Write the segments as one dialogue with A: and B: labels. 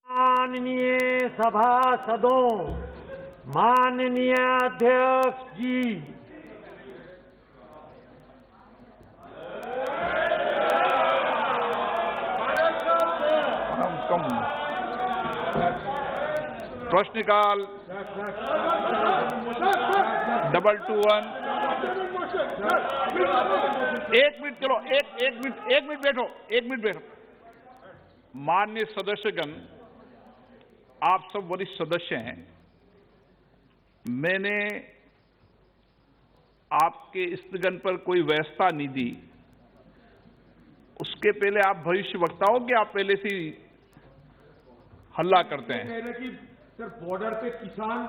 A: माननीय सभासदों, माननीय अध्यक्ष जी,
B: प्रश्नकाल 221। एक मिनट, चलो एक मिनट बैठो। माननीय सदस्यगण, आप सब वरिष्ठ सदस्य हैं। मैंने आपके स्थगन पर कोई व्यवस्था नहीं दी। उसके पहले आप भविष्य वक्ता हो कि आप पहले से ही हल्ला करते हैं?
C: सर, बॉर्डर पे किसान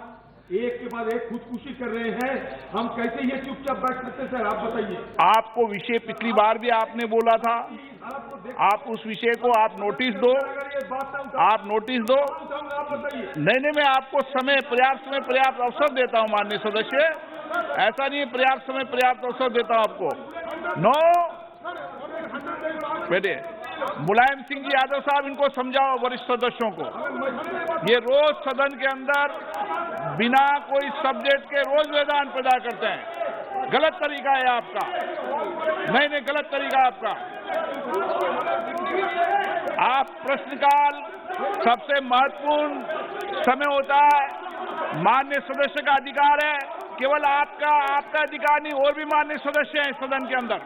C: एक के बाद एक खुदकुशी कर रहे हैं, हम कैसे ये चुपचाप बैठ सकते हैं? सर, आप बताइए।
B: आपको विषय पिछली बार भी आपने बोला था, आप उस विषय को आप नोटिस दो, आप नोटिस दो।
C: आप बताइए।
B: नहीं, मैं आपको पर्याप्त अवसर देता हूं माननीय सदस्य। ऐसा नहीं है, पर्याप्त अवसर देता हूं आपको। नो बेटे, मुलायम सिंह जी यादव साहब, इनको समझाओ वरिष्ठ सदस्यों को। ये रोज सदन के अंदर बिना कोई सब्जेक्ट के रोज मैदान पैदा करते हैं। गलत तरीका है आपका। नहीं, गलत तरीका आपका। आप प्रश्नकाल सबसे महत्वपूर्ण समय होता है, माननीय सदस्य का अधिकार है। केवल आपका अधिकार नहीं, और भी माननीय सदस्य हैं सदन के अंदर।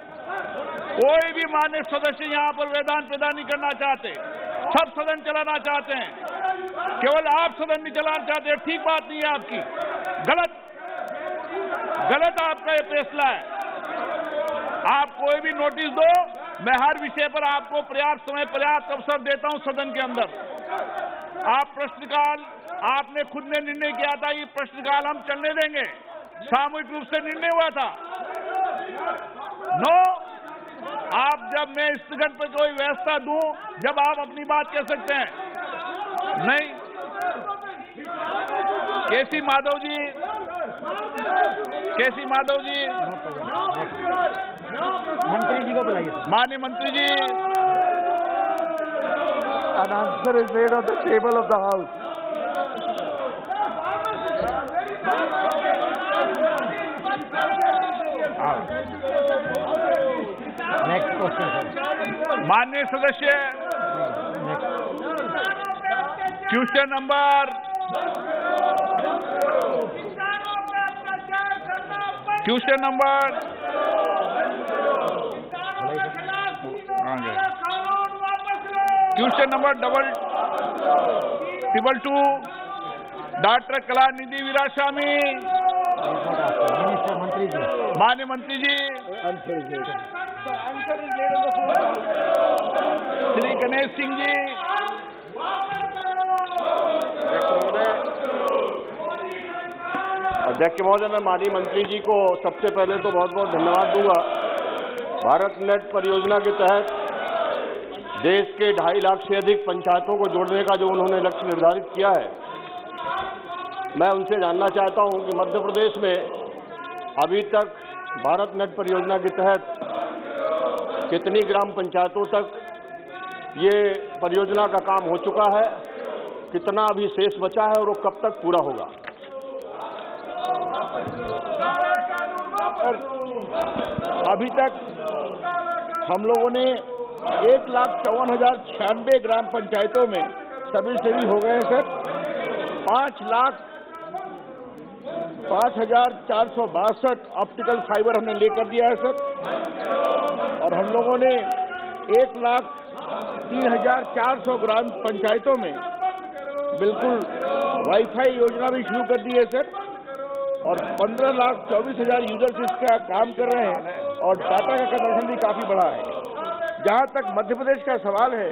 B: कोई भी माननीय सदस्य यहाँ पर मैदान पैदा नहीं करना चाहते। सब सदन चलाना चाहते हैं, केवल आप सदन नहीं चलाना चाहते। ठीक बात नहीं है आपकी, गलत आपका ये फैसला है। आप कोई भी नोटिस दो, मैं हर विषय पर आपको पर्याप्त अवसर देता हूं सदन के अंदर। आप प्रश्नकाल, आपने खुद ने निर्णय किया था कि प्रश्नकाल हम चलने देंगे, सामूहिक रूप से निर्णय हुआ था। नो, आप जब मैं स्थगन पर कोई व्यवस्था दूं, जब आप अपनी बात कह सकते हैं। नहीं, केसी माधव जी,
A: मंत्री जी को बुलाइए।
B: माननीय मंत्री जी,
A: An answer is made on the table of the House. Next question, sir.
B: माननीय सदस्य, question number triple two, doctor Kalanidhi Veeraswamy. माननीय मंत्री जी, श्री गणेश सिंह जी।
D: अध्यक्ष महोदय, मैं माननीय मंत्री जी को सबसे पहले तो बहुत बहुत धन्यवाद दूंगा। भारत नेट परियोजना के तहत देश के 2.5 लाख से अधिक पंचायतों को जोड़ने का जो उन्होंने लक्ष्य निर्धारित किया है, मैं उनसे जानना चाहता हूं कि मध्य प्रदेश में अभी तक भारत नेट परियोजना के तहत कितनी ग्राम पंचायतों तक ये परियोजना का काम हो चुका है, कितना अभी शेष बचा है और वो कब तक पूरा होगा?
E: अभी तक हम लोगों ने 1,54,096 ग्राम पंचायतों में सभी हो गए हैं सर। 5,0462 ऑप्टिकल फाइबर हमने लेकर दिया है सर। और हम लोगों ने 1,03,400 ग्राम पंचायतों में बिल्कुल वाईफाई योजना भी शुरू कर दी है सर। और 15,24,000 यूजर्स इसका काम कर रहे हैं और डाटा का कंजम्पशन भी काफी बढ़ा है। जहां तक मध्य प्रदेश का सवाल है,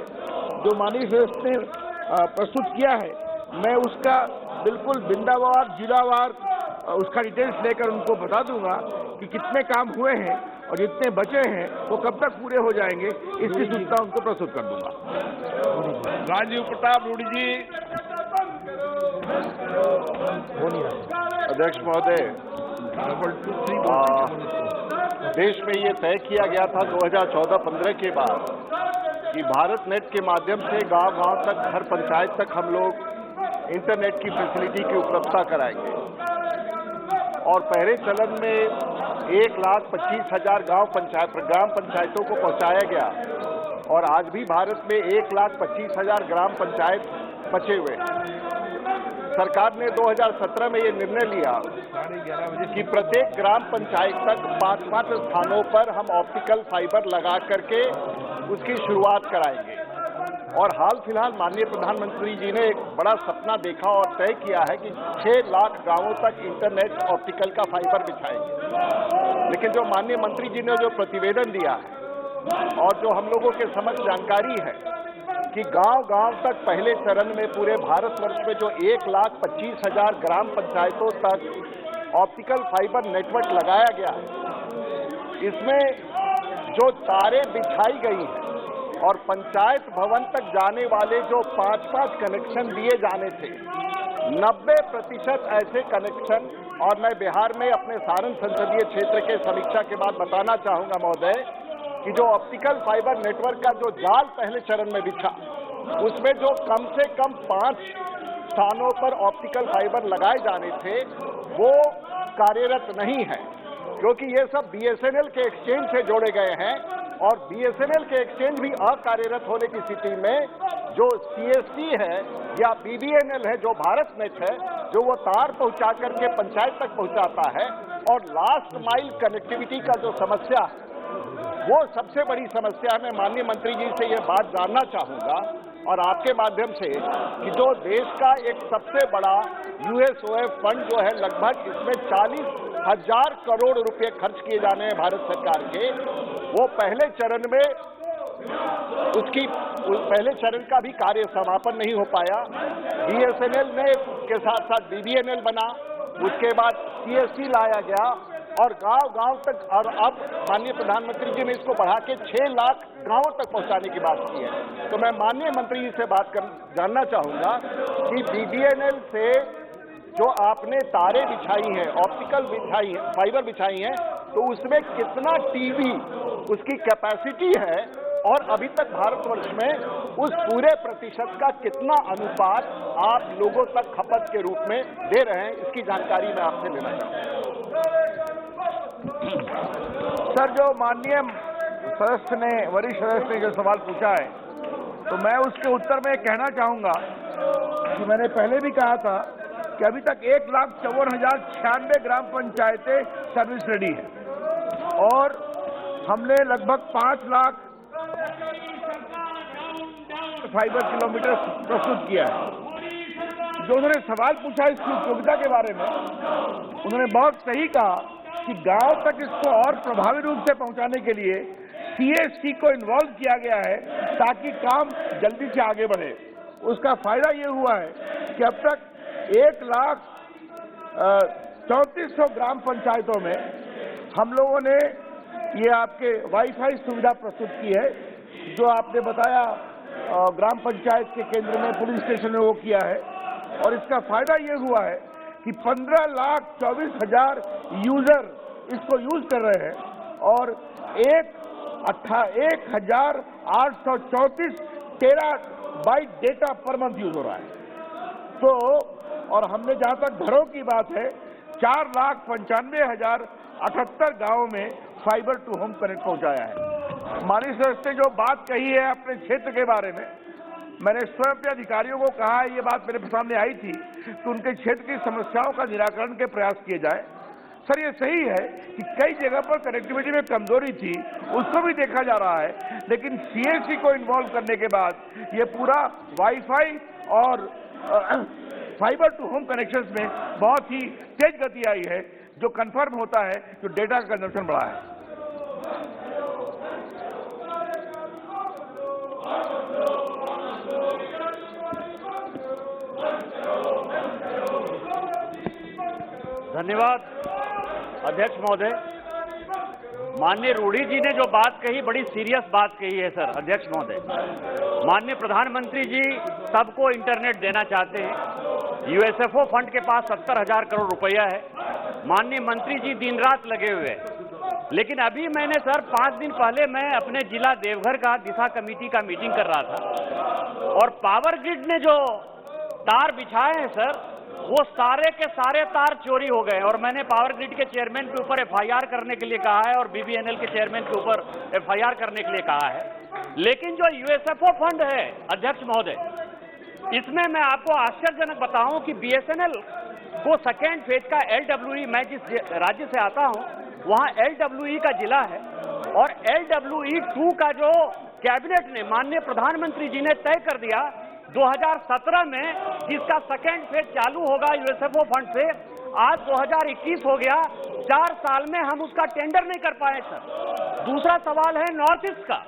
E: जो माननीय सदस्य ने प्रस्तुत किया है, मैं उसका बिल्कुल बिंदावार जिलावार उसका डिटेल्स लेकर उनको बता दूंगा कि कितने काम हुए हैं और जितने बचे हैं वो कब तक पूरे हो जाएंगे, इसकी सूचना उनको प्रस्तुत कर दूंगा।
B: राजीव प्रताप रूडी जी।
D: अध्यक्ष महोदय, देश में ये तय किया गया था 2014-15 के बाद कि भारत नेट के माध्यम से गांव-गांव तक, हर पंचायत तक हम लोग इंटरनेट की फैसिलिटी की उपलब्धता कराएंगे। और पहले चरण में 1,25,000 ग्राम पंचायतों को पहुंचाया गया और आज भी भारत में 1,25,000 ग्राम पंचायत बचे हुए हैं। सरकार ने 2017 में ये निर्णय लिया कि प्रत्येक ग्राम पंचायत तक 5-5 स्थानों पर हम ऑप्टिकल फाइबर लगा करके उसकी शुरुआत कराएंगे। और हाल फिलहाल माननीय प्रधानमंत्री जी ने एक बड़ा सपना देखा और तय किया है कि 6 लाख गांवों तक इंटरनेट ऑप्टिकल का फाइबर बिछाएंगे। लेकिन जो माननीय मंत्री जी ने जो प्रतिवेदन दिया है और जो हम लोगों के समझ जानकारी है कि गांव-गांव तक पहले चरण में पूरे भारतवर्ष में जो 1,25,000 ग्राम पंचायतों तक ऑप्टिकल फाइबर नेटवर्क लगाया गया है, इसमें जो तारें बिछाई गई हैं और पंचायत भवन तक जाने वाले जो 5-5 कनेक्शन दिए जाने थे, 90% ऐसे कनेक्शन, और मैं बिहार में अपने सारण संसदीय क्षेत्र के समीक्षा के बाद बताना चाहूंगा महोदय कि जो ऑप्टिकल फाइबर नेटवर्क का जो जाल पहले चरण में बिछा, उसमें जो कम से कम 5 स्थानों पर ऑप्टिकल फाइबर लगाए जाने थे वो कार्यरत नहीं है, क्योंकि ये सब BSNL के एक्सचेंज से जोड़े गए हैं और BSNL के एक्सचेंज भी अकार्यरत होने की स्थिति में जो CST है या BBNL है, जो भारत नेट है, जो वो तार पहुंचा करके पंचायत तक पहुंचाता है, और लास्ट माइल कनेक्टिविटी का जो समस्या है वो सबसे बड़ी समस्या है। मैं माननीय मंत्री जी से ये बात जानना चाहूंगा और आपके माध्यम से कि जो देश का एक सबसे बड़ा USOF फंड जो है, लगभग इसमें 40,000 करोड़ रुपए खर्च किए जाने हैं भारत सरकार के, वो पहले चरण में उसकी पहले चरण का भी कार्य समापन नहीं हो पाया। BSNL ने के साथ साथ BBNL बना, उसके बाद CST लाया गया और गांव-गांव तक, और अब माननीय प्रधानमंत्री जी ने इसको बढ़ा के 6 लाख गांवों तक पहुंचाने की बात की है। तो मैं माननीय मंत्री जी से जानना चाहूंगा कि BBNL से जो आपने तारें बिछाई हैं, ऑप्टिकल बिछाई है, फाइबर बिछाई हैं, तो उसमें कितना TV उसकी कैपेसिटी है और अभी तक भारतवर्ष में उस पूरे प्रतिशत का कितना अनुपात आप लोगों तक खपत के रूप में दे रहे हैं, इसकी जानकारी मैं आपसे लेना चाहूंगा।
E: सर, जो माननीय सदस्य ने, वरिष्ठ सदस्य ने जो सवाल पूछा है, तो मैं उसके उत्तर में कहना चाहूंगा कि मैंने पहले भी कहा था कि अभी तक 1,54,096 ग्राम पंचायतें सर्विस रेडी है और हमने लगभग 5 लाख फाइबर किलोमीटर प्रस्तुत किया है। जो उन्होंने सवाल पूछा इसकी उपयोगिता के बारे में, उन्होंने बहुत सही कहा कि गांव तक इसको और प्रभावी रूप से पहुंचाने के लिए CST को इन्वॉल्व किया गया है ताकि काम जल्दी से आगे बढ़े। उसका फायदा ये हुआ है कि अब तक 1,34,000 ग्राम पंचायतों में हम लोगों ने ये आपके वाईफाई सुविधा प्रस्तुत की है, जो आपने बताया ग्राम पंचायत के केंद्र में, पुलिस स्टेशन में वो किया है। और इसका फायदा ये हुआ है कि 15,24,000 यूजर इसको यूज कर रहे हैं और 1,834 terabyte data per month use हो रहा है। तो और हमने जहां तक घरों की बात है, 4,95,078 गांवों में फाइबर टू होम कनेक्ट पहुंचाया है। माननीय सदस्य ने जो बात कही है अपने क्षेत्र के बारे में, मैंने स्वयं अपने अधिकारियों को कहा है, ये बात मेरे सामने आई थी कि उनके क्षेत्र की समस्याओं का निराकरण के प्रयास किए जाए। सर, ये सही है कि कई जगह पर कनेक्टिविटी में कमजोरी थी, उसको भी देखा जा रहा है, लेकिन CST को इन्वॉल्व करने के बाद ये पूरा वाईफाई और फाइबर टू होम कनेक्शंस में बहुत ही तेज गति आई है, जो कंफर्म होता है जो डेटा का कंजम्पशन बढ़ा है।
A: धन्यवाद अध्यक्ष महोदय। माननीय रूडी जी ने जो बात कही, बड़ी सीरियस बात कही है सर अध्यक्ष महोदय। माननीय प्रधानमंत्री जी सबको इंटरनेट देना चाहते हैं। USFO फंड के पास 70,000 करोड़ रुपया है। माननीय मंत्री जी दिन रात लगे हुए हैं। लेकिन अभी मैंने सर 5 दिन पहले मैं अपने जिला देवघर का दिशा कमेटी का मीटिंग कर रहा था और पावर ग्रिड ने जो तार बिछाए हैं सर, वो सारे के सारे तार चोरी हो गए और मैंने पावर ग्रिड के चेयरमैन के ऊपर एफआईआर करने के लिए कहा है और बीबीएनएल के चेयरमैन के ऊपर एफआईआर करने के लिए कहा है। लेकिन जो यूएसएफओ फंड है अध्यक्ष महोदय, इसमें मैं आपको आश्चर्यजनक बताऊं कि बीएसएनएल को सेकेंड फेज का LWE, मैं जिस राज्य से आता हूं वहां LWE का जिला है और LWE 2 का जो कैबिनेट ने माननीय प्रधानमंत्री जी ने तय कर दिया 2017 में, जिसका सेकेंड फेज चालू होगा यूएसएफओ फंड से, आज 2021 हो गया, 4 साल में हम उसका टेंडर नहीं कर पाए सर। दूसरा सवाल है नॉर्थ ईस्ट का।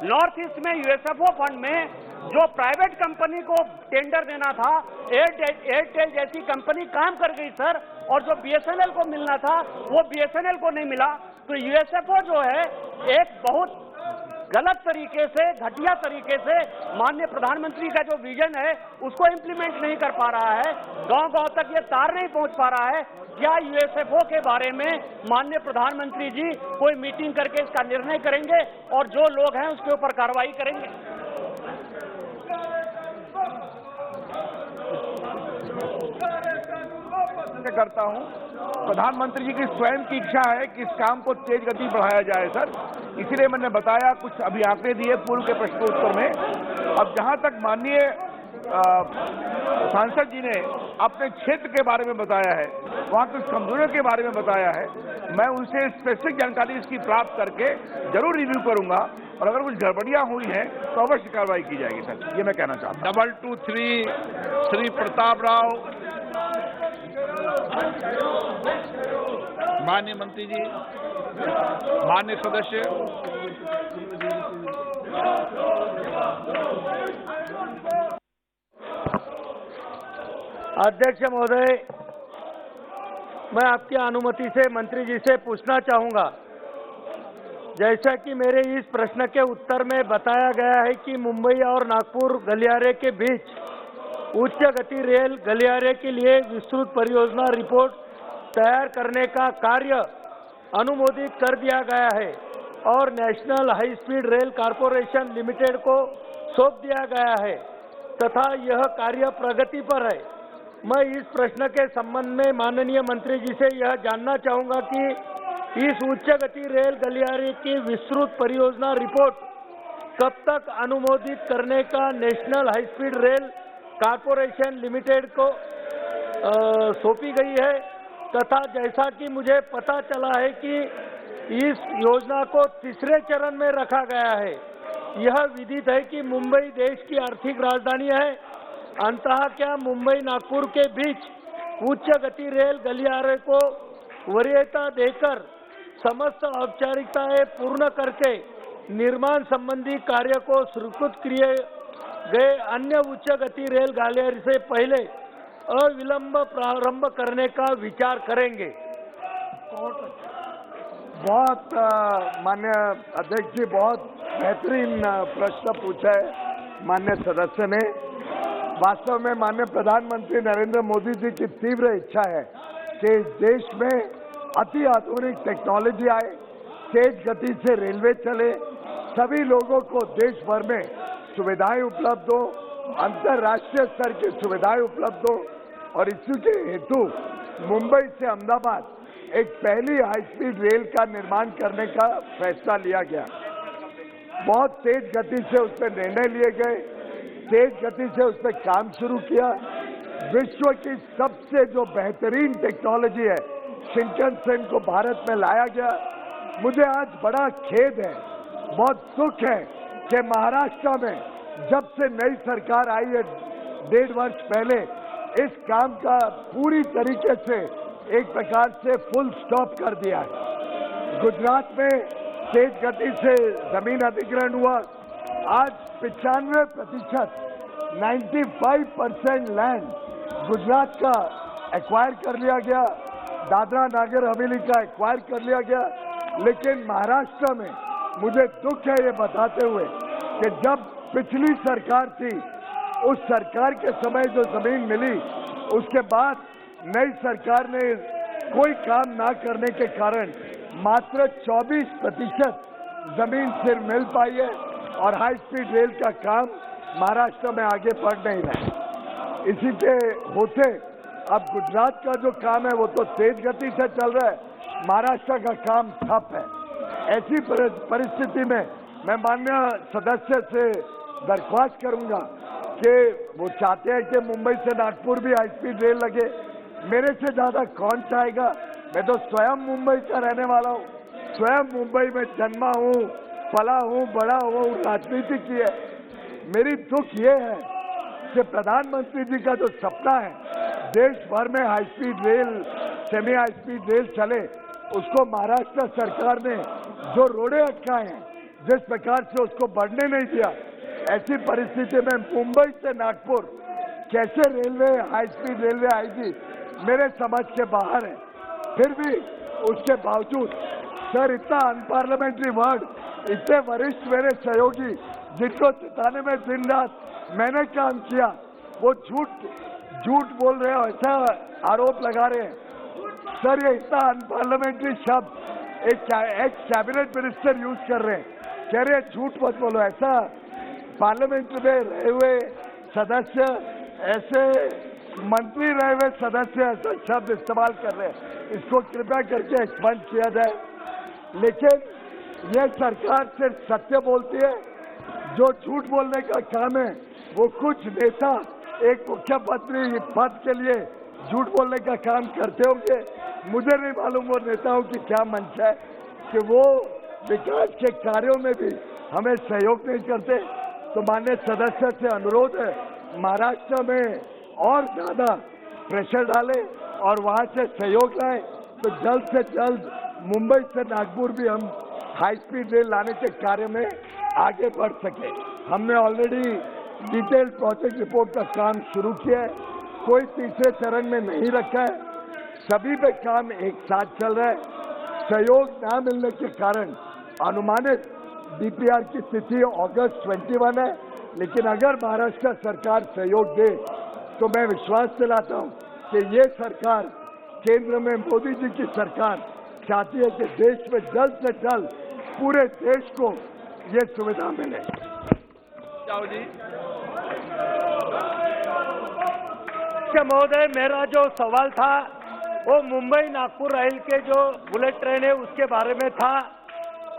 A: नॉर्थ ईस्ट में यूएसएफओ फंड में जो प्राइवेट कंपनी को टेंडर देना था, एयरटेल जैसी कंपनी काम कर गई सर, और जो बीएसएनएल को मिलना था वो बीएसएनएल को नहीं मिला। तो यूएसएफओ जो है एक बहुत गलत तरीके से, घटिया तरीके से माननीय प्रधानमंत्री का जो विजन है उसको इंप्लीमेंट नहीं कर पा रहा है, गांव-गांव तक ये तार नहीं पहुंच पा रहा है। क्या यूएसएफओ के बारे में माननीय प्रधानमंत्री जी कोई मीटिंग करके इसका निर्णय करेंगे और जो लोग हैं उसके ऊपर कार्रवाई करेंगे?
E: करता हूं, प्रधानमंत्री जी की स्वयं की इच्छा है कि इस काम को तेज गति बढ़ाया जाए सर, इसीलिए मैंने बताया, कुछ अभी आंकड़े दिए पूर्व के प्रश्नोत्तर में। अब जहां तक माननीय सांसद जी ने अपने क्षेत्र के बारे में बताया है, वहां कुछ कमजोरियों के बारे में बताया है, मैं उनसे स्पेसिफिक जानकारी इसकी प्राप्त करके जरूर रिव्यू करूंगा और अगर कुछ गड़बड़ियां हुई हैं तो अवश्य कार्रवाई की जाएगी सर, ये मैं कहना चाहता हूं।
B: 223 श्री प्रताप राव। माननीय मंत्री जी, माननीय सदस्य,
F: अध्यक्ष महोदय, मैं आपकी अनुमति से मंत्री जी से पूछना चाहूंगा, जैसा कि मेरे इस प्रश्न के उत्तर में बताया गया है कि मुंबई और नागपुर गलियारे के बीच उच्च गति रेल गलियारे के लिए विस्तृत परियोजना रिपोर्ट तैयार करने का कार्य अनुमोदित कर दिया गया है और national high speed rail corporation limited को सौंप दिया गया है तथा यह कार्य प्रगति पर है। मैं इस प्रश्न के संबंध में माननीय मंत्री जी से यह जानना चाहूंगा कि इस उच्च गति रेल गलियारे की विस्तृत परियोजना रिपोर्ट कब तक अनुमोदित करने का national high speed rail corporation limited को सौंपी गई है तथा जैसा कि मुझे पता चला है कि इस योजना को तीसरे चरण में रखा गया है। यह विदित है कि मुंबई देश की आर्थिक राजधानी है, अंततः क्या मुंबई नागपुर के बीच उच्च गति रेल गलियारे को वरीयता देकर समस्त औपचारिकताएं पूर्ण करके निर्माण संबंधी कार्य को स्वीकृत किए गए अन्य उच्च गति रेल गलियारे से पहले अविलंब प्रारंभ करने का विचार करेंगे?
E: बहुत माननीय अध्यक्ष जी, बहुत बेहतरीन प्रश्न पूछा है माननीय सदस्य ने। वास्तव में माननीय प्रधानमंत्री नरेंद्र मोदी जी की तीव्र इच्छा है कि देश में अति आधुनिक टेक्नोलॉजी आए, तेज गति से रेलवे चले, सभी लोगों को देश भर में सुविधाएं उपलब्ध हो, अंतर्राष्ट्रीय स्तर की सुविधाएं उपलब्ध हो और इसी के हेतु मुंबई से अहमदाबाद एक पहली हाई स्पीड रेल का निर्माण करने का फैसला लिया गया। बहुत तेज गति से उस पर निर्णय लिए गए, तेज गति से उस पर काम शुरू किया। विश्व की सबसे जो बेहतरीन टेक्नोलॉजी है शिंकनसेन को भारत में लाया गया। मुझे आज बड़ा खेद है, बहुत सुख है कि महाराष्ट्र में जब से नई सरकार आई है 1.5 वर्ष पहले, इस काम का पूरी तरीके से एक प्रकार से फुल स्टॉप कर दिया है। गुजरात में तेज गति से जमीन अधिग्रहण हुआ। आज 95% 95% लैंड गुजरात का एक्वायर कर लिया गया, दादरा नागर हवेली का एक्वायर कर लिया गया। लेकिन महाराष्ट्र में मुझे दुख है ये बताते हुए कि जब पिछली सरकार थी, उस सरकार के समय जो जमीन मिली, उसके बाद नई सरकार ने कोई काम ना करने के कारण मात्र 24% जमीन सिर मिल पाई है और हाई स्पीड रेल का काम महाराष्ट्र में आगे बढ़ नहीं रहा है। इसी के होते अब गुजरात का जो काम है वो तो तेज गति से चल रहा है, महाराष्ट्र का काम ठप है। ऐसी परिस्थिति में मैं माननीय सदस्य से दरख्वास्त करूंगा कि वो चाहते हैं कि मुंबई से नागपुर भी हाई स्पीड रेल लगे। मेरे से ज्यादा कौन चाहेगा? मैं तो स्वयं मुंबई का रहने वाला हूँ, स्वयं मुंबई में जन्मा हूँ, पला हूँ, बड़ा हूँ, राजनीति की है। मेरी दुख ये है कि प्रधानमंत्री जी का जो सपना है देश भर में high speed rail, semi high speed rail चले, उसको महाराष्ट्र सरकार ने जो रोड़े अटकाए हैं, जिस प्रकार से उसको बढ़ने नहीं दिया, ऐसी परिस्थिति में मुंबई से नागपुर कैसे रेलवे, हाई स्पीड रेलवे आएगी, मेरे समझ के बाहर है। फिर भी उसके बावजूद सर इतना अनपार्लियामेंट्री वर्ड, इतने वरिष्ठ मेरे सहयोगी जिनको जिताने में दिन रात मैंने काम किया, वो झूठ बोल रहे हो, ऐसा आरोप लगा रहे हैं। सर ये इतना अनपार्लियामेंट्री शब्द एक कैबिनेट मिनिस्टर यूज कर रहे हैं, कह रहे झूठ मत बोलो। ऐसा पार्लियामेंट में रहे हुए सदस्य, ऐसे मंत्री रहे हुए सदस्य ऐसा शब्द इस्तेमाल कर रहे हैं, इसको कृपया करके एक्सपंज किया जाए। लेकिन यह सरकार सिर्फ सत्य बोलती है, जो झूठ बोलने का काम है वो कुछ नेता एक मुख्यमंत्री पद के लिए झूठ बोलने का काम करते होंगे। मुझे नहीं मालूम वो नेताओं की क्या मंशा है कि वो विकास के कार्यों में भी हमें सहयोग नहीं करते। तो माननीय सदस्य से अनुरोध है, महाराष्ट्र में और ज्यादा प्रेशर डाले और वहां से सहयोग लाए, तो जल्द से जल्द मुंबई से नागपुर भी हम हाई स्पीड रेल लाने के कार्य में आगे बढ़ सके। हमने ऑलरेडी डिटेल प्रोजेक्ट रिपोर्ट का काम शुरू किया है, कोई तीसरे चरण में नहीं रखा है, सभी पे काम एक साथ चल रहा है। सहयोग न मिलने के कारण अनुमानित डीपीआर की तिथि अगस्त 21 है, लेकिन अगर महाराष्ट्र सरकार सहयोग दे तो मैं विश्वास दिलाता हूं कि ये सरकार, केंद्र में मोदी जी की सरकार चाहती है कि देश में जल्द से जल्द पूरे देश को ये सुविधा मिले।
F: महोदय, मेरा जो सवाल था वो मुंबई नागपुर रेल के जो बुलेट ट्रेन है उसके बारे में था,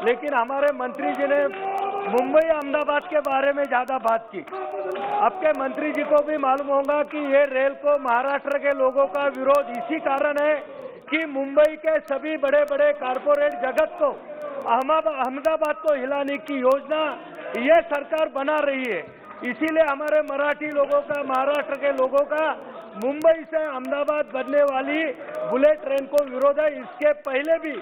F: लेकिन हमारे मंत्री जी ने मुंबई अहमदाबाद के बारे में ज्यादा बात की। आपके मंत्री जी को भी मालूम होगा कि ये रेल को महाराष्ट्र के लोगों का विरोध इसी कारण है कि मुंबई के सभी बड़े बड़े कारपोरेट जगत को अहमदाबाद को हिलाने की योजना ये सरकार बना रही है। इसीलिए हमारे मराठी लोगों का, महाराष्ट्र के लोगों का मुंबई से अहमदाबाद बनने वाली बुलेट ट्रेन को विरोध है। इसके पहले भी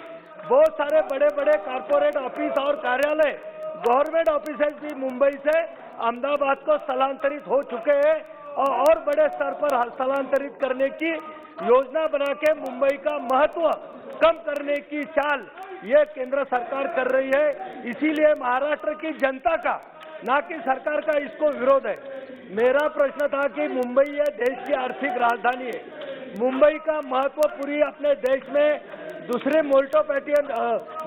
F: बहुत सारे बड़े बड़े कारपोरेट ऑफिस और कार्यालय, गवर्नमेंट ऑफिसेज भी मुंबई से अहमदाबाद को स्थलांतरित हो चुके हैं और बड़े स्तर पर स्थलांतरित करने की योजना बना के मुंबई का महत्व कम करने की चाल ये केंद्र सरकार कर रही है। इसीलिए महाराष्ट्र की जनता का, ना कि सरकार का, इसको विरोध है। मेरा प्रश्न था कि मुंबई ये देश की आर्थिक राजधानी है, मुंबई का महत्व पूरी अपने देश में दूसरे मेट्रोपॉलिटन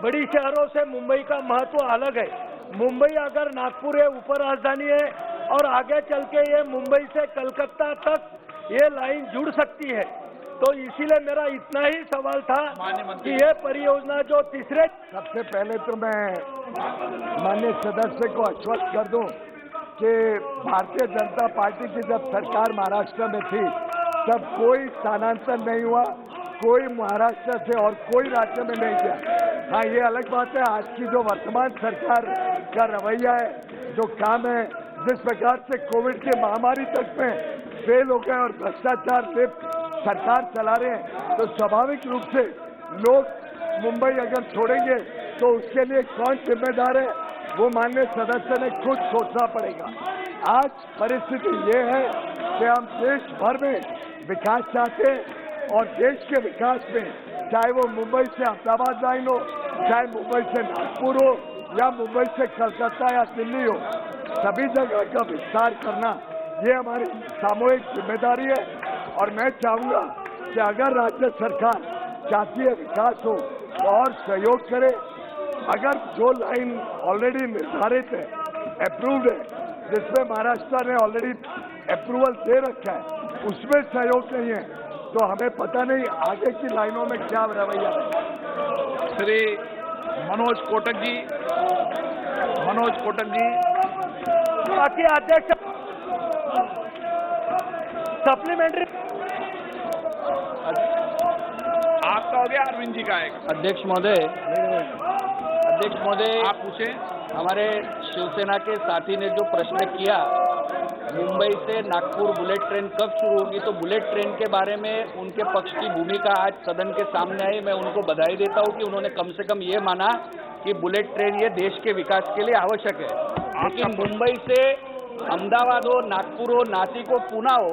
F: बड़ी शहरों से मुंबई का महत्व अलग है। मुंबई अगर नागपुर है उप राजधानी है और आगे चल के ये मुंबई से कलकत्ता तक ये लाइन जुड़ सकती है। तो इसीलिए मेरा इतना ही सवाल था कि ये परियोजना जो तीसरे,
E: सबसे पहले तो मैं माननीय सदस्य को आश्वस्त कर दूं कि भारतीय जनता पार्टी की जब सरकार महाराष्ट्र में थी तब कोई स्थानांतरण नहीं हुआ, कोई महाराष्ट्र से और कोई राज्य में नहीं गया। हाँ, ये अलग बात है आज की जो वर्तमान सरकार का रवैया है, जो काम है, जिस प्रकार से कोविड के महामारी तक में फेल हो गए और भ्रष्टाचार लिप्त सरकार चला रहे हैं, तो स्वाभाविक रूप से लोग मुंबई अगर छोड़ेंगे तो उसके लिए कौन जिम्मेदार है, वो माननीय सदस्य ने खुद सोचना पड़ेगा। आज परिस्थिति ये है कि हम देश भर में विकास चाहते हैं और देश के विकास में चाहे वो मुंबई से अहमदाबाद लाइन हो, चाहे मुंबई से नागपुर हो या मुंबई से कलकत्ता या दिल्ली हो, सभी जगह का विस्तार करना ये हमारी सामूहिक जिम्मेदारी है। और मैं चाहूंगा कि अगर राज्य सरकार चाहती है विकास हो और सहयोग करे। अगर जो लाइन ऑलरेडी निर्धारित है, अप्रूव्ड है, जिसमें महाराष्ट्र ने ऑलरेडी अप्रूवल दे रखा है, उसमें सहयोग नहीं है तो हमें पता नहीं आगे की लाइनों में क्या रवैया है।
B: श्री मनोज कोटक जी,
F: बाकी अध्यक्ष सप्लीमेंट्री
B: आपका हो गया, अरविंद जी का आएगा।
G: अध्यक्ष महोदय,
B: आप पूछें।
G: हमारे शिवसेना के साथी ने जो प्रश्न किया, मुंबई से नागपुर बुलेट ट्रेन कब शुरू होगी, तो बुलेट ट्रेन के बारे में उनके पक्ष की भूमिका आज सदन के सामने आई। मैं उनको बधाई देता हूं कि उन्होंने कम से कम ये माना कि बुलेट ट्रेन ये देश के विकास के लिए आवश्यक है। लेकिन मुंबई से अहमदाबाद हो, नागपुर हो, नासिक हो, पुणे हो,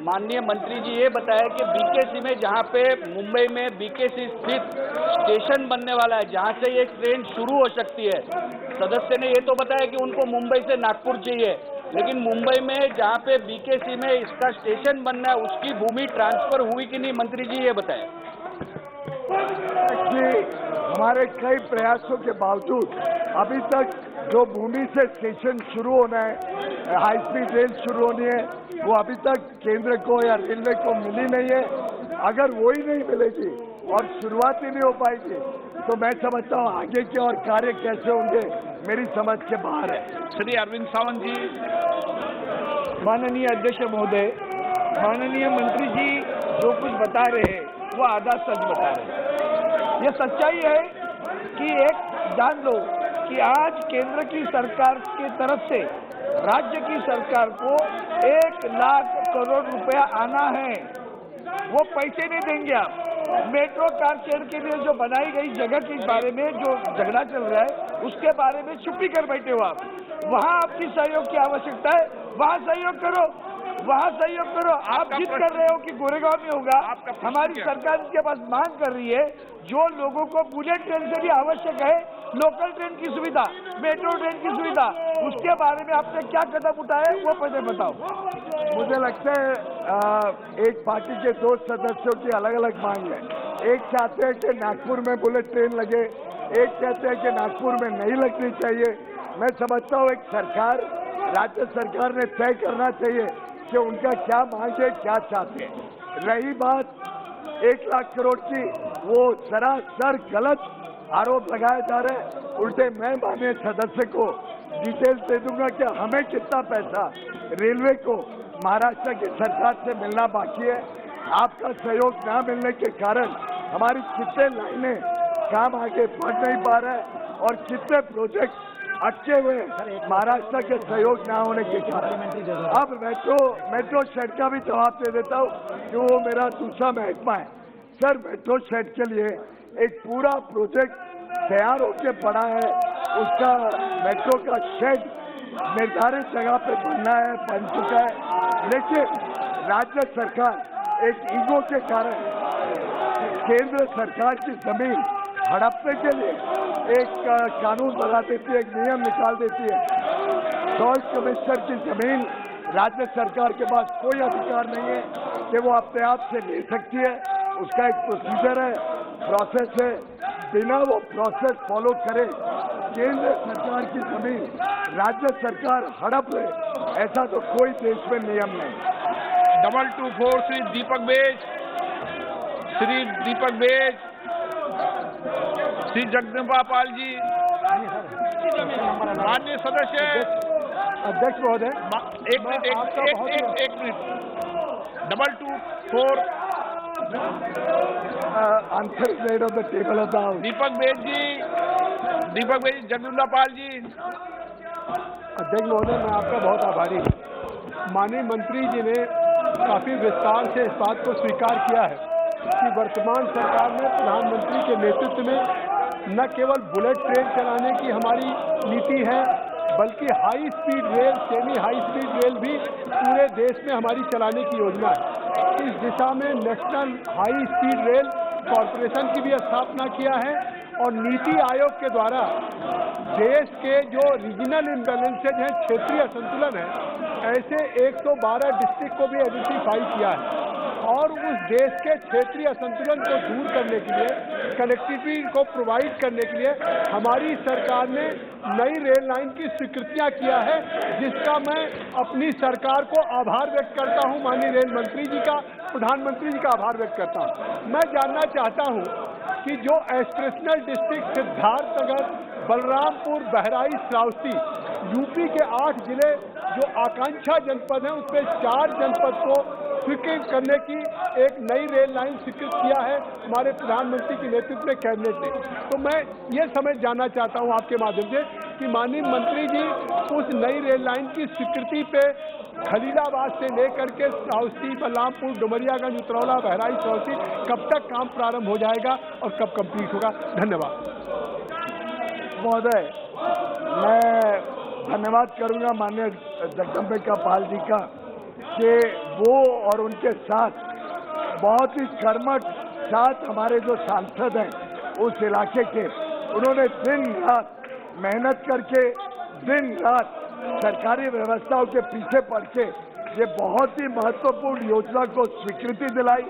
G: माननीय मंत्री जी ये बताया कि बीकेसी में, जहां पे मुंबई में बीकेसी स्थित स्टेशन बनने वाला है, जहां से ये ट्रेन शुरू हो सकती है। सदस्य ने ये तो बताया कि उनको मुंबई से नागपुर चाहिए, लेकिन मुंबई में जहां पे बीकेसी में इसका स्टेशन बनना है, उसकी भूमि ट्रांसफर हुई कि नहीं, मंत्री जी ये बताएं।
E: हमारे कई प्रयासों के बावजूद अभी तक जो भूमि से स्टेशन शुरू होना है, हाई स्पीड रेल शुरू होनी है, वो अभी तक केंद्र को या रेलवे को मिली नहीं है। अगर वो ही नहीं मिलेगी और शुरुआत ही नहीं हो पाएगी तो मैं समझता हूँ आगे के और कार्य कैसे होंगे मेरी समझ के बाहर है।
B: श्री अरविंद सावंत जी।
H: माननीय अध्यक्ष महोदय, माननीय मंत्री जी जो कुछ बता रहे हैं वो आधा सच बता रहे हैं। ये सच्चाई है कि एक जान लो कि आज केंद्र की सरकार की तरफ से राज्य की सरकार को 1 लाख करोड़ रुपया आना है, वो पैसे नहीं देंगे आप। मेट्रो कार शेड के लिए जो बनाई गई जगह के बारे में जो झगड़ा चल रहा है, उसके बारे में चुप्पी कर बैठे हो आप। वहाँ आपकी सहयोग की आवश्यकता है, वहाँ सहयोग करो, वहाँ सहयोग करो। आप जिद कर रहे हो कि गोरेगांव में होगा, हमारी सरकार इसके पास मांग कर रही है। जो लोगों को बुलेट ट्रेन से भी आवश्यक है, लोकल ट्रेन की सुविधा, मेट्रो ट्रेन की सुविधा, उसके बारे में आपने क्या कदम उठाए वो पहले बताओ।
E: मुझे लगता है एक पार्टी के 2 सदस्यों की अलग अलग मांग है। एक चाहते हैं कि नागपुर में बुलेट ट्रेन लगे, एक कहते हैं कि नागपुर में नहीं लगनी चाहिए। मैं समझता हूँ एक सरकार, राज्य सरकार ने तय करना चाहिए कि उनका क्या मांग है, क्या चाहते हैं। रही बात 1 लाख करोड़ की, वो सरासर गलत आरोप लगाया जा रहा है। उल्टे मैं माननीय सदस्य को डिटेल्स दे दूंगा कि हमें कितना पैसा रेलवे को महाराष्ट्र की सरकार से मिलना बाकी है। आपका सहयोग न मिलने के कारण हमारी कितने लाइनें काम आगे बढ़ नहीं पा रहा है और कितने प्रोजेक्ट अटके हुए महाराष्ट्र के सहयोग न होने के कारण। अब मेट्रो शेड का भी जवाब दे देता हूँ कि वो मेरा दूसरा महकमा है। सर, मेट्रो शेड के लिए एक पूरा प्रोजेक्ट तैयार होकर पड़ा है। उसका मेट्रो का शेड निर्धारित जगह पे बनना है, बन चुका है। लेकिन राज्य सरकार एक ईगो के कारण केंद्र सरकार की जमीन हड़पने के लिए एक कानून बना देती है, एक नियम निकाल देती है। सॉइल कमिश्नर की जमीन राज्य सरकार के पास कोई अधिकार नहीं है कि वो अपने आप से ले सकती है। उसका एक प्रोसीजर है, प्रोसेस है। बिना वो प्रोसेस फॉलो करे केंद्र सरकार की जमीन राज्य सरकार हड़प ले, ऐसा तो कोई देश में नियम नहीं।
B: 224 श्री दीपक बेज, श्री जगदम्बा पाल जी, माननीय सदस्य।
E: अध्यक्ष महोदय,
B: एक minute 224
E: answer made on the table of the house.
B: Deepak Baij ji, Jagdamba Pal ji.
C: अध्यक्ष महोदय, मैं आपका बहुत आभारी हूँ। माननीय मंत्री जी ने काफी विस्तार से इस बात को स्वीकार किया है कि वर्तमान सरकार ने प्रधानमंत्री के नेतृत्व में न केवल बुलेट ट्रेन चलाने की हमारी नीति है, बल्कि high speed rail, semi high speed rail भी पूरे देश में हमारी चलाने की योजना है। इस दिशा में national high speed rail corporation की भी स्थापना किया है और नीति आयोग के द्वारा देश के जो रीजनल इम्बैलेंसेज हैं, क्षेत्रीय असंतुलन है, ऐसे 112 डिस्ट्रिक्ट को भी आइडेंटिफाई किया है और उस देश के क्षेत्रीय असंतुलन को दूर करने के लिए, कनेक्टिविटी को प्रोवाइड करने के लिए हमारी सरकार ने नई रेल लाइन की स्वीकृतियां किया है, जिसका मैं अपनी सरकार को आभार व्यक्त करता हूं। माननीय रेल मंत्री जी का, प्रधानमंत्री जी का आभार व्यक्त करता हूं। मैं जानना चाहता हूं कि जो aspirational district Siddharthnagar, Balrampur, Bahraich, Shravasti, UP के 8 जिले जो आकांक्षा जनपद हैं, उसमें 4 जनपद को स्वीकृत करने की एक नई रेल लाइन स्वीकृत किया है हमारे प्रधानमंत्री के नेतृत्व में कैबिनेट ने। तो मैं ये समझ जानना चाहता हूं आपके माध्यम से कि माननीय मंत्री जी उस नई रेल लाइन की स्वीकृति पे खलीलाबाद से लेकर के श्रावस्ती, बलरामपुर, डुमरियागंज, उतरौला, बहराइच, श्रावस्ती कब तक काम प्रारंभ हो जाएगा और कब कंप्लीट होगा? धन्यवाद।
E: महोदय, मैं धन्यवाद करूंगा माननीय जगदम्बिका पाल जी का कि वो और उनके साथ बहुत ही कर्मठ साथ हमारे जो सांसद हैं उस इलाके के, उन्होंने दिन रात मेहनत करके, दिन रात सरकारी व्यवस्थाओं के पीछे पड़ के ये बहुत ही महत्वपूर्ण योजना को स्वीकृति दिलाई।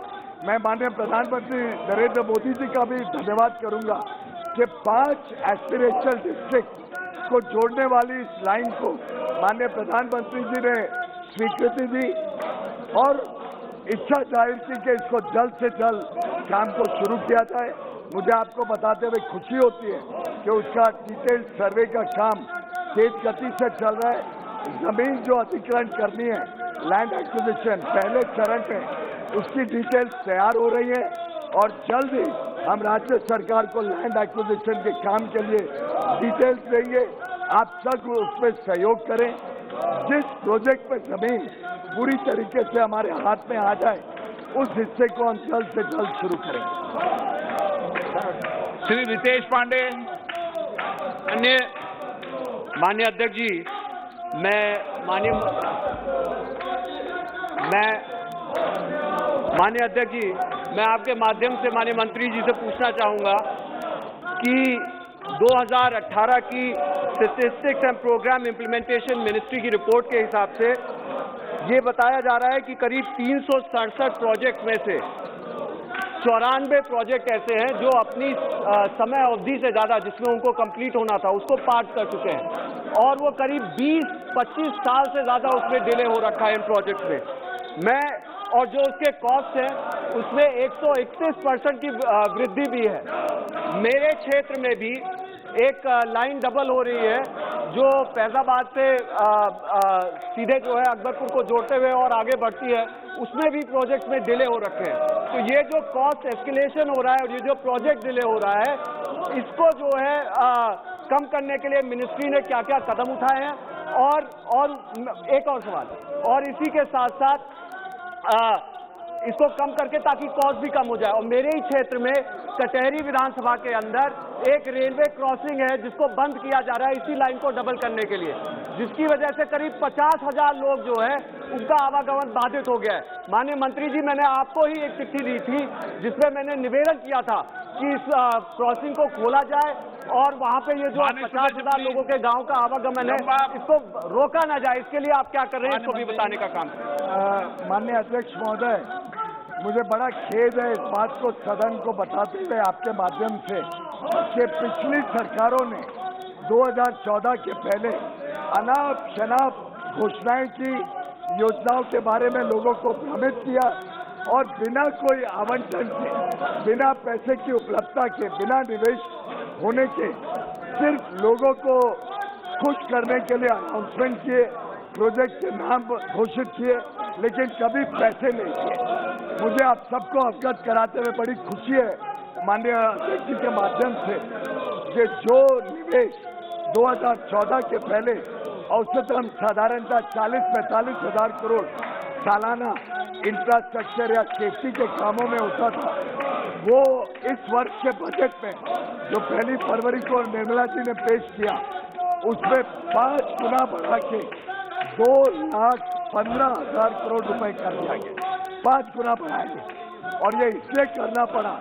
E: मैं माननीय प्रधानमंत्री नरेंद्र मोदी जी का भी धन्यवाद करूंगा कि 5 एस्पिरेशनल डिस्ट्रिक्ट को जोड़ने वाली इस लाइन को माननीय प्रधानमंत्री जी ने स्वीकृति दी और इच्छा जाहिर की कि इसको जल्द से जल्द काम को शुरू किया जाए। मुझे आपको बताते हुए खुशी होती है कि उसका डिटेल सर्वे का काम तेज गति से चल रहा है। जमीन जो अधिग्रहण करनी है, लैंड एक्विजिशन, पहले चरण में उसकी डिटेल्स तैयार हो रही है और जल्द ही हम राज्य सरकार को लैंड एक्विजिशन के काम के लिए डिटेल्स देंगे। आप सब उसमें सहयोग करें। जिस प्रोजेक्ट में जमीन पूरी तरीके से हमारे हाथ में आ जाए, उस हिस्से को हम जल्द से जल्द शुरू करेंगे।
B: श्री रितेश पांडे।
A: माननीय अध्यक्ष जी, माननीय अध्यक्ष जी, मैं आपके माध्यम से माननीय मंत्री जी से पूछना चाहूंगा कि 2018 की statistics and programme implementation ministry की रिपोर्ट के हिसाब से ये बताया जा रहा है कि करीब 367 प्रोजेक्ट में से 94 प्रोजेक्ट ऐसे हैं जो अपनी समय अवधि से ज़्यादा, जिसमें उनको कंप्लीट होना था, उसको पार कर चुके हैं और वो करीब 20-25 साल से ज़्यादा उसमें डिले हो रखा है इन प्रोजेक्ट में। और जो उसके कॉस्ट है उसमें 131% की वृद्धि भी है। मेरे क्षेत्र में भी एक लाइन डबल हो रही है जो फैजाबाद से सीधे जो है अकबरपुर को जोड़ते हुए और आगे बढ़ती है, उसमें भी प्रोजेक्ट में डिले हो रखे हैं। तो ये जो कॉस्ट एस्केलेशन हो रहा है और ये जो प्रोजेक्ट डिले हो रहा है, इसको जो है कम करने के लिए मिनिस्ट्री ने क्या क्या कदम उठाए हैं? और एक और सवाल, और इसी के साथ साथ इसको कम करके ताकि कॉस्ट भी कम हो जाए। और मेरे ही क्षेत्र में कटहरी विधानसभा के अंदर एक रेलवे क्रॉसिंग है जिसको बंद किया जा रहा है इसी लाइन को डबल करने के लिए, जिसकी वजह से करीब 50,000 लोग जो है उनका आवागमन बाधित हो गया है। माननीय मंत्री जी, मैंने आपको ही एक चिट्ठी दी थी जिसमें मैंने निवेदन किया था कि इस क्रॉसिंग को खोला जाए और वहां पे ये जो 50,000 लोगों के गांव का आवागमन है इसको रोका ना जाए। इसके लिए आप क्या कर रहे हैं, इसको भी बताने का काम करें।
E: माननीय अध्यक्ष महोदय, मुझे बड़ा खेद है इस बात को सदन को बताते हुए आपके माध्यम से कि पिछली सरकारों ने 2014 के पहले अनाप शनाप घोषणाएं की, योजनाओं के बारे में लोगों को भ्रमित किया और बिना कोई आवंटन के, बिना पैसे की उपलब्धता के, बिना निवेश होने के सिर्फ लोगों को खुश करने के लिए अनाउंसमेंट किए, प्रोजेक्ट के नाम घोषित किए, लेकिन कभी पैसे नहीं किए। मुझे आप सबको अवगत कराते हुए बड़ी खुशी है माननीय अध्यक्ष जी के माध्यम से कि जो निवेश 2014 के पहले औसतन साधारणतः 40-45 हजार करोड़ सालाना इंफ्रास्ट्रक्चर या सेफ्टी के कामों में होता था, वो इस वर्ष के बजट में जो 1 फरवरी को निर्मला जी ने पेश किया, उसमें 5 गुना बढ़ा के 2,15,000 करोड़ रुपए कर दिया गया। 5 गुना बढ़ाएंगे और ये इसलिए करना पड़ा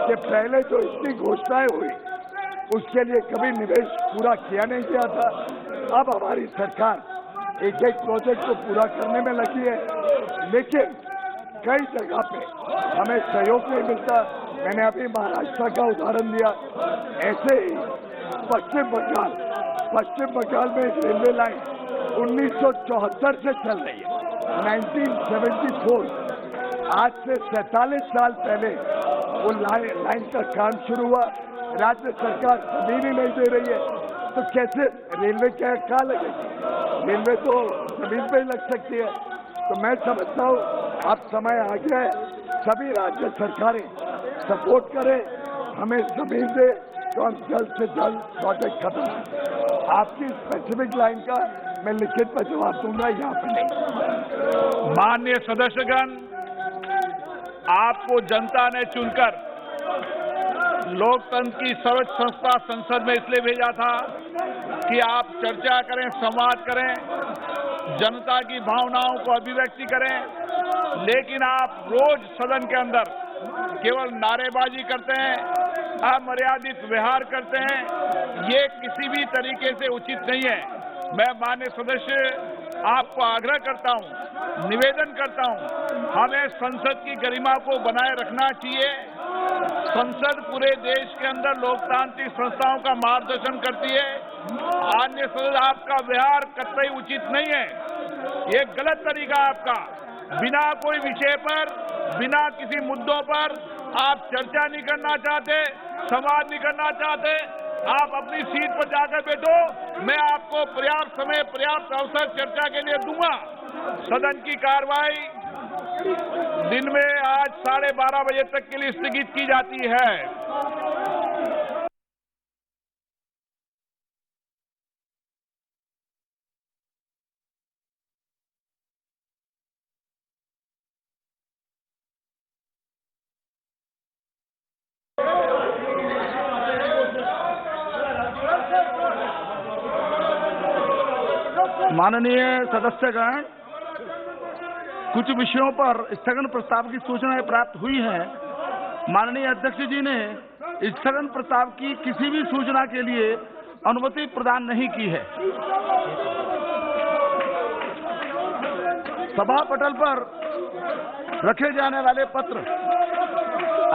E: कि पहले जो इतनी घोषणाएं हुई उसके लिए कभी निवेश पूरा किया नहीं गया था। अब हमारी सरकार एक एक प्रोजेक्ट को पूरा करने में लगी है, लेकिन कई जगह पे हमें सहयोग नहीं मिलता। मैंने अभी महाराष्ट्र का उदाहरण दिया। ऐसे ही पश्चिम बंगाल में रेलवे लाइन 1974 से चल रही है, 1974। आज से 47 साल पहले वो लाइन का काम शुरू हुआ। राज्य सरकार जमीन ही नहीं दे रही है, तो कैसे रेलवे क्या लगेगी? रेलवे तो जमीन पे ही लग सकती है। तो मैं समझता हूँ अब समय आ गया है, सभी राज्य सरकारें सपोर्ट करें, हमें जमीन दे तो हम जल्द से जल्द प्रोजेक्ट खत्म करें। आपकी स्पेसिफिक लाइन का मैं लिखित में जवाब दूंगा, यहाँ पे नहीं।
B: माननीय सदस्यगण, आपको जनता ने चुनकर लोकतंत्र की सर्वोच्च संस्था संसद में इसलिए भेजा था कि आप चर्चा करें, संवाद करें, जनता की भावनाओं को अभिव्यक्ति करें। लेकिन आप रोज सदन के अंदर केवल नारेबाजी करते हैं, अमर्यादित व्यवहार करते हैं। ये किसी भी तरीके से उचित नहीं है। मैं माननीय सदस्य आपको आग्रह करता हूं, निवेदन करता हूं, हमें संसद की गरिमा को बनाए रखना चाहिए। संसद पूरे देश के अंदर लोकतांत्रिक संस्थाओं का मार्गदर्शन करती है। अन्य सदस्य आपका व्यवहार कतई उचित नहीं है, ये गलत तरीका है आपका। बिना कोई विषय पर, बिना किसी मुद्दों पर आप चर्चा नहीं करना चाहते, संवाद नहीं करना चाहते, आप अपनी सीट पर जाकर बैठो। मैं आपको पर्याप्त समय, पर्याप्त अवसर चर्चा के लिए दूंगा। सदन की कार्रवाई दिन में आज 12:30 बजे तक के लिए स्थगित की जाती है।
H: माननीय सदस्यगण, कुछ विषयों पर स्थगन प्रस्ताव की सूचनाएं प्राप्त हुई हैं। माननीय अध्यक्ष जी ने स्थगन प्रस्ताव की किसी भी सूचना के लिए अनुमति प्रदान नहीं की है। सभा पटल पर रखे जाने वाले पत्र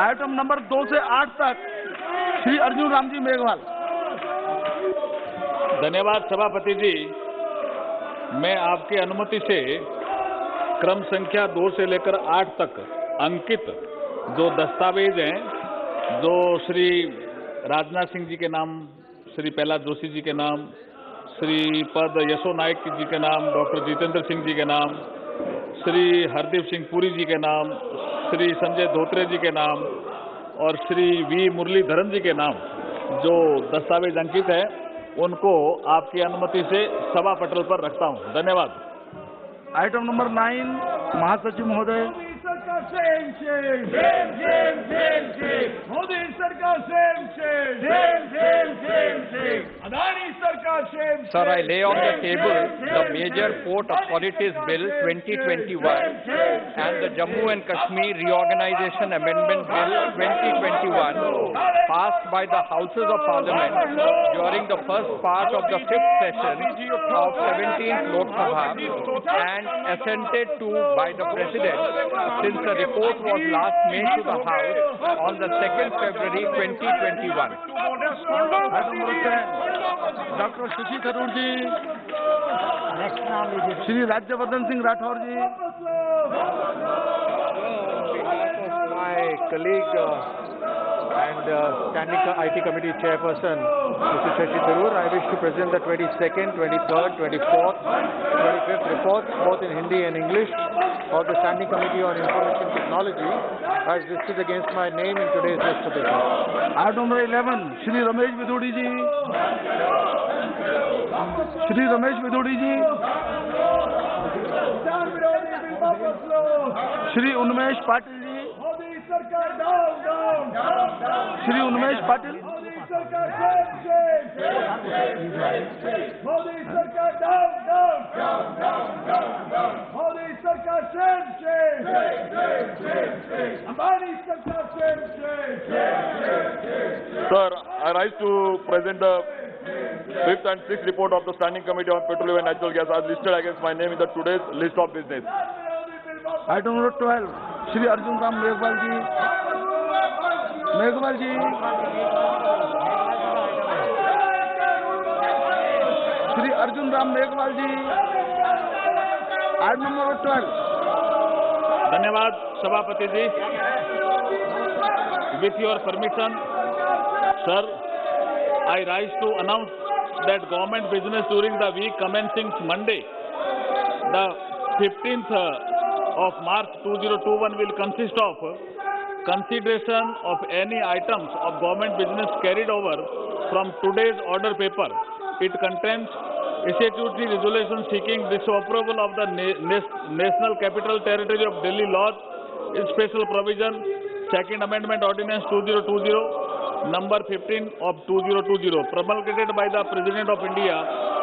H: आइटम नंबर 2 से 8 तक श्री अर्जुन राम जी मेघवाल।
B: धन्यवाद सभापति जी। मैं आपकी अनुमति से क्रम संख्या 2 से लेकर 8 तक अंकित जो दस्तावेज हैं, जो श्री राजनाथ सिंह जी के नाम, श्री प्रहलाद जोशी जी के नाम, श्री पद यशो नायक जी के नाम, डॉक्टर जितेंद्र सिंह जी के नाम, श्री हरदीप सिंह पुरी जी के नाम, श्री संजय धोत्रे जी के नाम और श्री वी मुरलीधरन जी के नाम जो दस्तावेज अंकित है, उनको आपकी अनुमति से सभा पटल पर रखता हूं। धन्यवाद।
H: आइटम नंबर 9, महासचिव महोदय।
E: मोदी सरकार
G: Sir, I lay on the table the Major Port Authorities Bill 2021 and the Jammu and Kashmir Reorganization Amendment Bill 2021 passed by the Houses of Parliament during the first part of the 5th session of 17th Lok Sabha and assented to by the President since the report was last made to the House on the 2nd February 2021.
H: Doctor Shashi Tharoor ji, Shri Rajyavardhan Singh Rathore ji.
I: My colleague and Standing IT Committee Chairperson, Mr. Shashi Tharoor, I wish to present the 22nd, 23rd, 24th, 25th reports, both in Hindi and English, of the Standing Committee on Information Technology, as listed against my name in today's list of business.
H: Item number 11, Shri Ramesh Vidudi ji. Shri Ramesh Vidudi ji. Shri Unmesh Patil ji. Shri Unmesh Patil.
J: Sir, I rise to present the 5th and 6th report of the Standing Committee on Petroleum and Natural Gas as listed against my name in the today's list of business.
H: Item number 12,
E: Shri Arjun Ram Meghwal ji, Shri Arjun Ram Meghwal ji, item number 12।
B: धन्यवाद सभापति जी। With your permission, sir, I rise to announce that government business during the week commencing Monday, the 15th of March 2021 will consist of consideration of any items of government business carried over from today's order paper. It contains statutory resolution seeking disapproval of the National Capital Territory of Delhi laws, special provision, Second Amendment Ordinance 2020, number 15 of 2020, promulgated by the President of India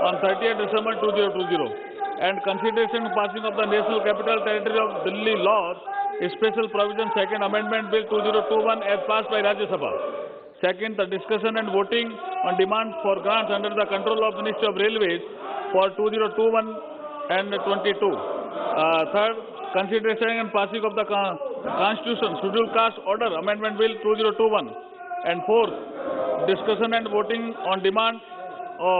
B: on 30th December 2020, and consideration passing of the National Capital Territory of Delhi laws, special provision, Second Amendment Bill 2021 as passed by Rajya Sabha. Second, the discussion and voting on demand for grants under the control of Ministry of Railways for 2021 and 22. Third, consideration and passing of the Constitution Scheduled Caste Order Amendment Bill 2021. And fourth, discussion and voting on demand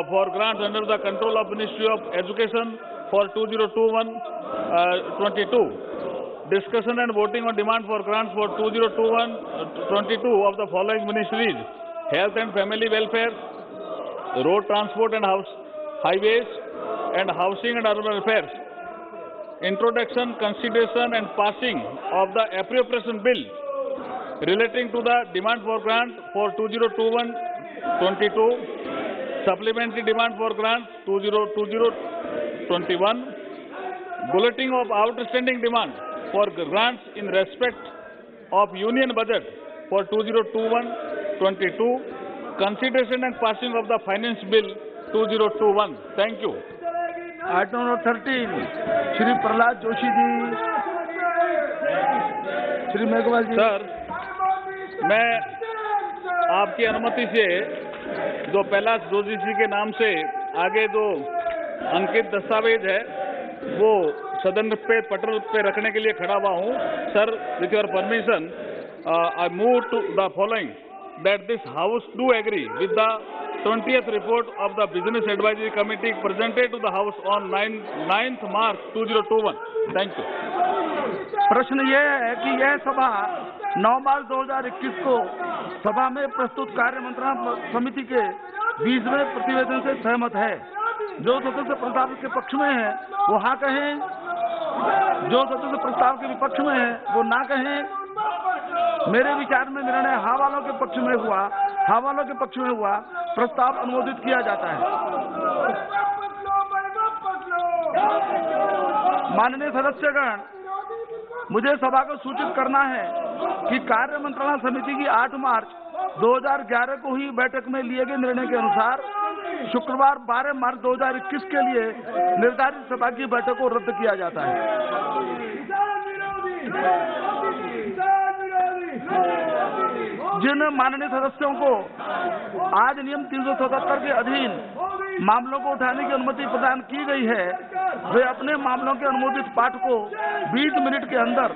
B: for grants under the control of Ministry of Education for 2021-22. Discussion and voting on demand for grants for 2021-22 of the following ministries: Health and Family Welfare, Road Transport and Highways, and Housing and Urban Affairs. Introduction, consideration and passing of the appropriation bill relating to the demand for grant for 2021-22, supplementary demand for grants 2020-21, bulletin of outstanding demand for grants in respect of union budget for 2021-22, consideration and passing of the finance bill 2021. Thank you.
E: Item number 13, Shri Prahlad Joshi ji, Shri Meghwal ji.
B: Sir, मैं आपकी अनुमति से जो कैलाश जोशी जी के नाम से आगे जो अंकित दस्तावेज है वो सदन पे पटल पे रखने के लिए खड़ा हुआ हूँ। Sir, with your permission, I move to the following that this House do agree with the 20th report of the Business Advisory Committee presented to the House on 9th March 2021. Thank you.
E: प्रश्न ये है कि यह सभा 9 मार्च 2021 को सभा में प्रस्तुत कार्य मंत्रणा समिति के 20वें प्रतिवेदन से सहमत है। जो सदस्य प्रस्ताव के पक्ष में है वो हाँ कहें, जो सदस्य प्रस्ताव के विपक्ष में है वो ना कहें। मेरे विचार में निर्णय हाँ वालों के पक्ष में हुआ, हाँ वालों के पक्ष में हुआ, प्रस्ताव अनुमोदित किया जाता है। माननीय सदस्यगण, मुझे सभा को सूचित करना है कि कार्य मंत्रणा समिति की 8 मार्च 2011 को हुई बैठक में लिए गए निर्णय के अनुसार शुक्रवार 12 मार्च 2021 के लिए निर्धारित सभा की बैठक को रद्द किया जाता है। जिन माननीय सदस्यों को आज नियम 377 के अधीन मामलों को उठाने की अनुमति प्रदान की गई है, वे अपने मामलों के अनुमोदित पाठ को 20 मिनट के अंदर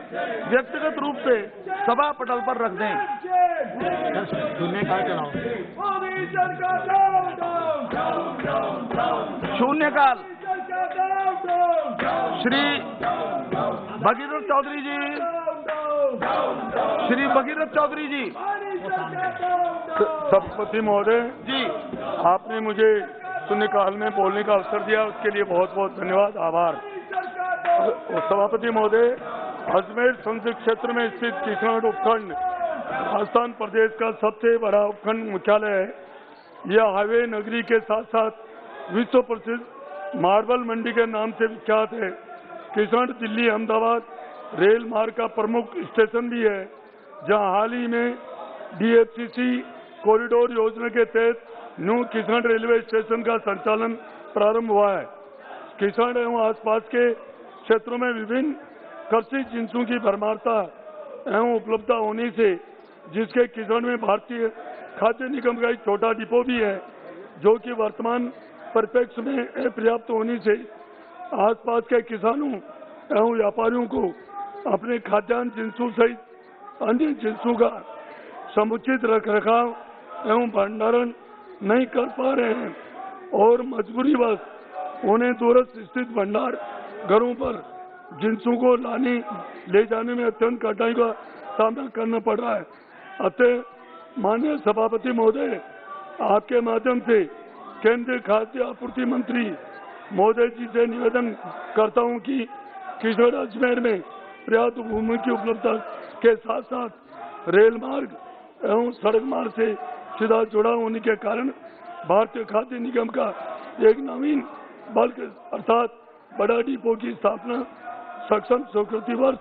E: व्यक्तिगत रूप से सभा पटल पर रख दें। शून्यकाल। श्री भगीरथ चौधरी जी, श्री भगीरथ चौधरी जी।
C: सभापति महोदय
E: जी,
C: आपने मुझे शून्यकाल में बोलने का अवसर दिया, उसके लिए बहुत बहुत धन्यवाद, आभार। सभापति महोदय, अजमेर संसदीय क्षेत्र में स्थित किशनगढ़ उपखंड राजस्थान प्रदेश का सबसे बड़ा उपखंड मुख्यालय है। यह हाईवे नगरी के साथ साथ विश्व प्रसिद्ध मार्बल मंडी के नाम से विख्यात है। किशनगढ़ दिल्ली अहमदाबाद रेल मार्ग का प्रमुख स्टेशन भी है, जहां हाल ही में DFCC कॉरिडोर योजना के तहत न्यू किशनगढ़ रेलवे स्टेशन का संचालन प्रारंभ हुआ है। किशनगढ़ एवं आसपास के क्षेत्रों में विभिन्न कृषि जिन्सों की भरमारता एवं उपलब्धता होने से, जिसके किशनगढ़ में भारतीय खाद्य निगम का एक छोटा डिपो भी है, जो कि वर्तमान परिप्रेक्ष्य में पर्याप्त होने से आसपास के किसानों एवं व्यापारियों को
F: अपने खाद्यान्न जिंसों सहित अन्य जिंसों का समुचित रखरखाव एवं भंडारण नहीं कर पा रहे हैं और मजबूरीवश उन्हें दूरस्थ स्थित भंडार घरों पर जिंसों को ले जाने में अत्यंत कठिनाई का सामना करना पड़ रहा है। अतः माननीय सभापति महोदय, आपके माध्यम से केंद्रीय खाद्य आपूर्ति मंत्री महोदय जी से निवेदन करता हूं कि किशोर अजमेर में पर्याप्त भूमि की उपलब्धता के साथ साथ रेल मार्ग एवं सड़क मार्ग से सीधा जुड़ा होने के कारण भारतीय खाद्य निगम का एक नवीन बल्क अर्थात बड़ा डिपो की स्थापना सक्षम स्वीकृति वर्ष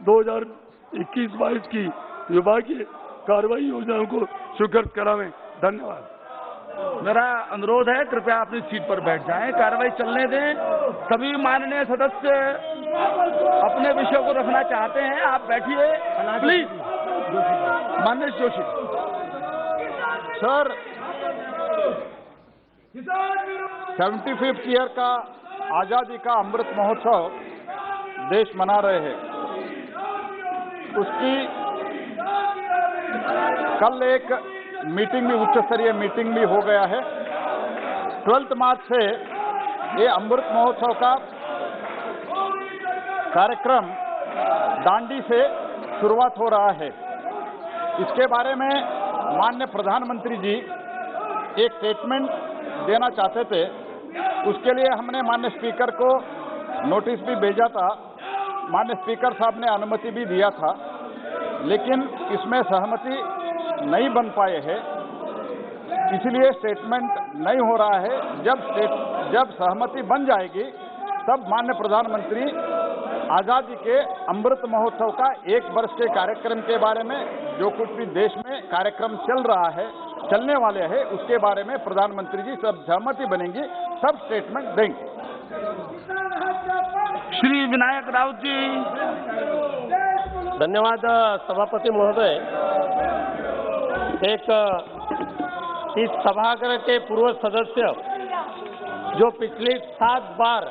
F: 2021-22 की विभागीय कार्रवाई योजनाओं को स्वीकृत करावें। धन्यवाद।
B: मेरा अनुरोध है, कृपया अपनी सीट पर बैठ जाएं, कार्रवाई चलने दें। सभी माननीय सदस्य अपने विषय को रखना चाहते हैं, आप बैठिए प्लीज। माननीय जोशी
I: सर, 75th ईयर का आजादी का अमृत महोत्सव देश मना रहे हैं। उसकी कल एक मीटिंग भी, उच्च स्तरीय मीटिंग भी हो गया है। 12 मार्च से ये अमृत महोत्सव का कार्यक्रम दांडी से शुरुआत हो रहा है। इसके बारे में माननीय प्रधानमंत्री जी एक स्टेटमेंट देना चाहते थे। उसके लिए हमने माननीय स्पीकर को नोटिस भी भेजा था। माननीय स्पीकर साहब ने अनुमति भी दिया था, लेकिन इसमें सहमति नहीं बन पाए हैं, इसलिए स्टेटमेंट नहीं हो रहा है। जब सहमति बन जाएगी तब माननीय प्रधानमंत्री आजादी के अमृत महोत्सव का 1 वर्ष के कार्यक्रम के बारे में जो कुछ भी देश में कार्यक्रम चल रहा है, चलने वाले हैं, उसके बारे में प्रधानमंत्री जी सब सहमति बनेंगी, सब स्टेटमेंट देंगे।
B: श्री विनायक राउत जी।
F: धन्यवाद सभापति महोदय। इस सभागृह के पूर्व सदस्य जो पिछली 7 बार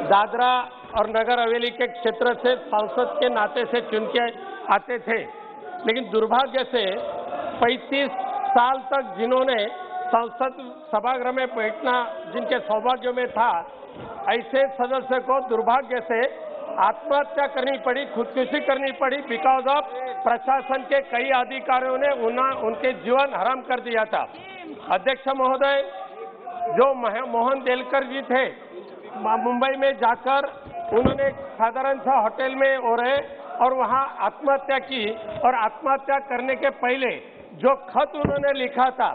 F: दादरा और नगर हवेली के क्षेत्र से सांसद के नाते से चुन के आते थे, लेकिन दुर्भाग्य से 35 साल तक जिन्होंने संसद सभागृह में बैठना जिनके सौभाग्य में था, ऐसे सदस्य को दुर्भाग्य से आत्महत्या करनी पड़ी, खुदकुशी करनी पड़ी बिकॉज ऑफ प्रशासन के कई अधिकारियों ने उनके जीवन हराम कर दिया था। अध्यक्ष महोदय, जो मोहन देलकर जी थे, मुंबई में जाकर उन्होंने साधारण सा होटल में और वहां आत्महत्या की, और आत्महत्या करने के पहले जो खत उन्होंने लिखा था,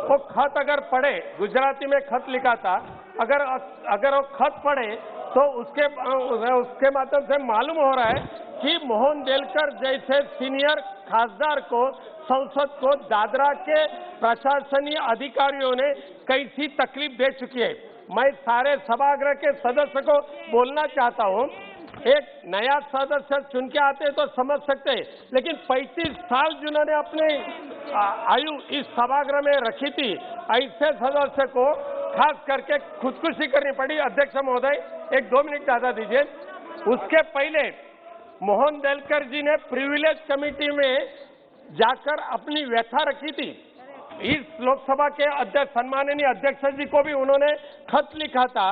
F: वो खत अगर पढ़े, गुजराती में खत लिखा था, अगर वो खत पढ़े तो उसके माध्यम से मालूम हो रहा है कि मोहन देलकर जैसे सीनियर खासदार को, संसद को, दादरा के प्रशासनीय अधिकारियों ने कैसी तकलीफ दे चुकी है। मैं सारे सभागृह के सदस्य को बोलना चाहता हूं, एक नया सदस्य चुन के आते तो समझ सकते हैं, लेकिन 35 साल जिन्होंने अपने आयु इस सभागृह में रखी थी, ऐसे सदस्य को खास करके खुदकुशी करनी पड़ी। अध्यक्ष महोदय, 1-2 मिनट ज्यादा दीजिए। उसके पहले मोहन देलकर जी ने प्रिविलेज कमेटी में जाकर अपनी व्यथा रखी थी। इस लोकसभा के अध्यक्ष, सम्माननीय अध्यक्ष जी को भी उन्होंने खत लिखा था।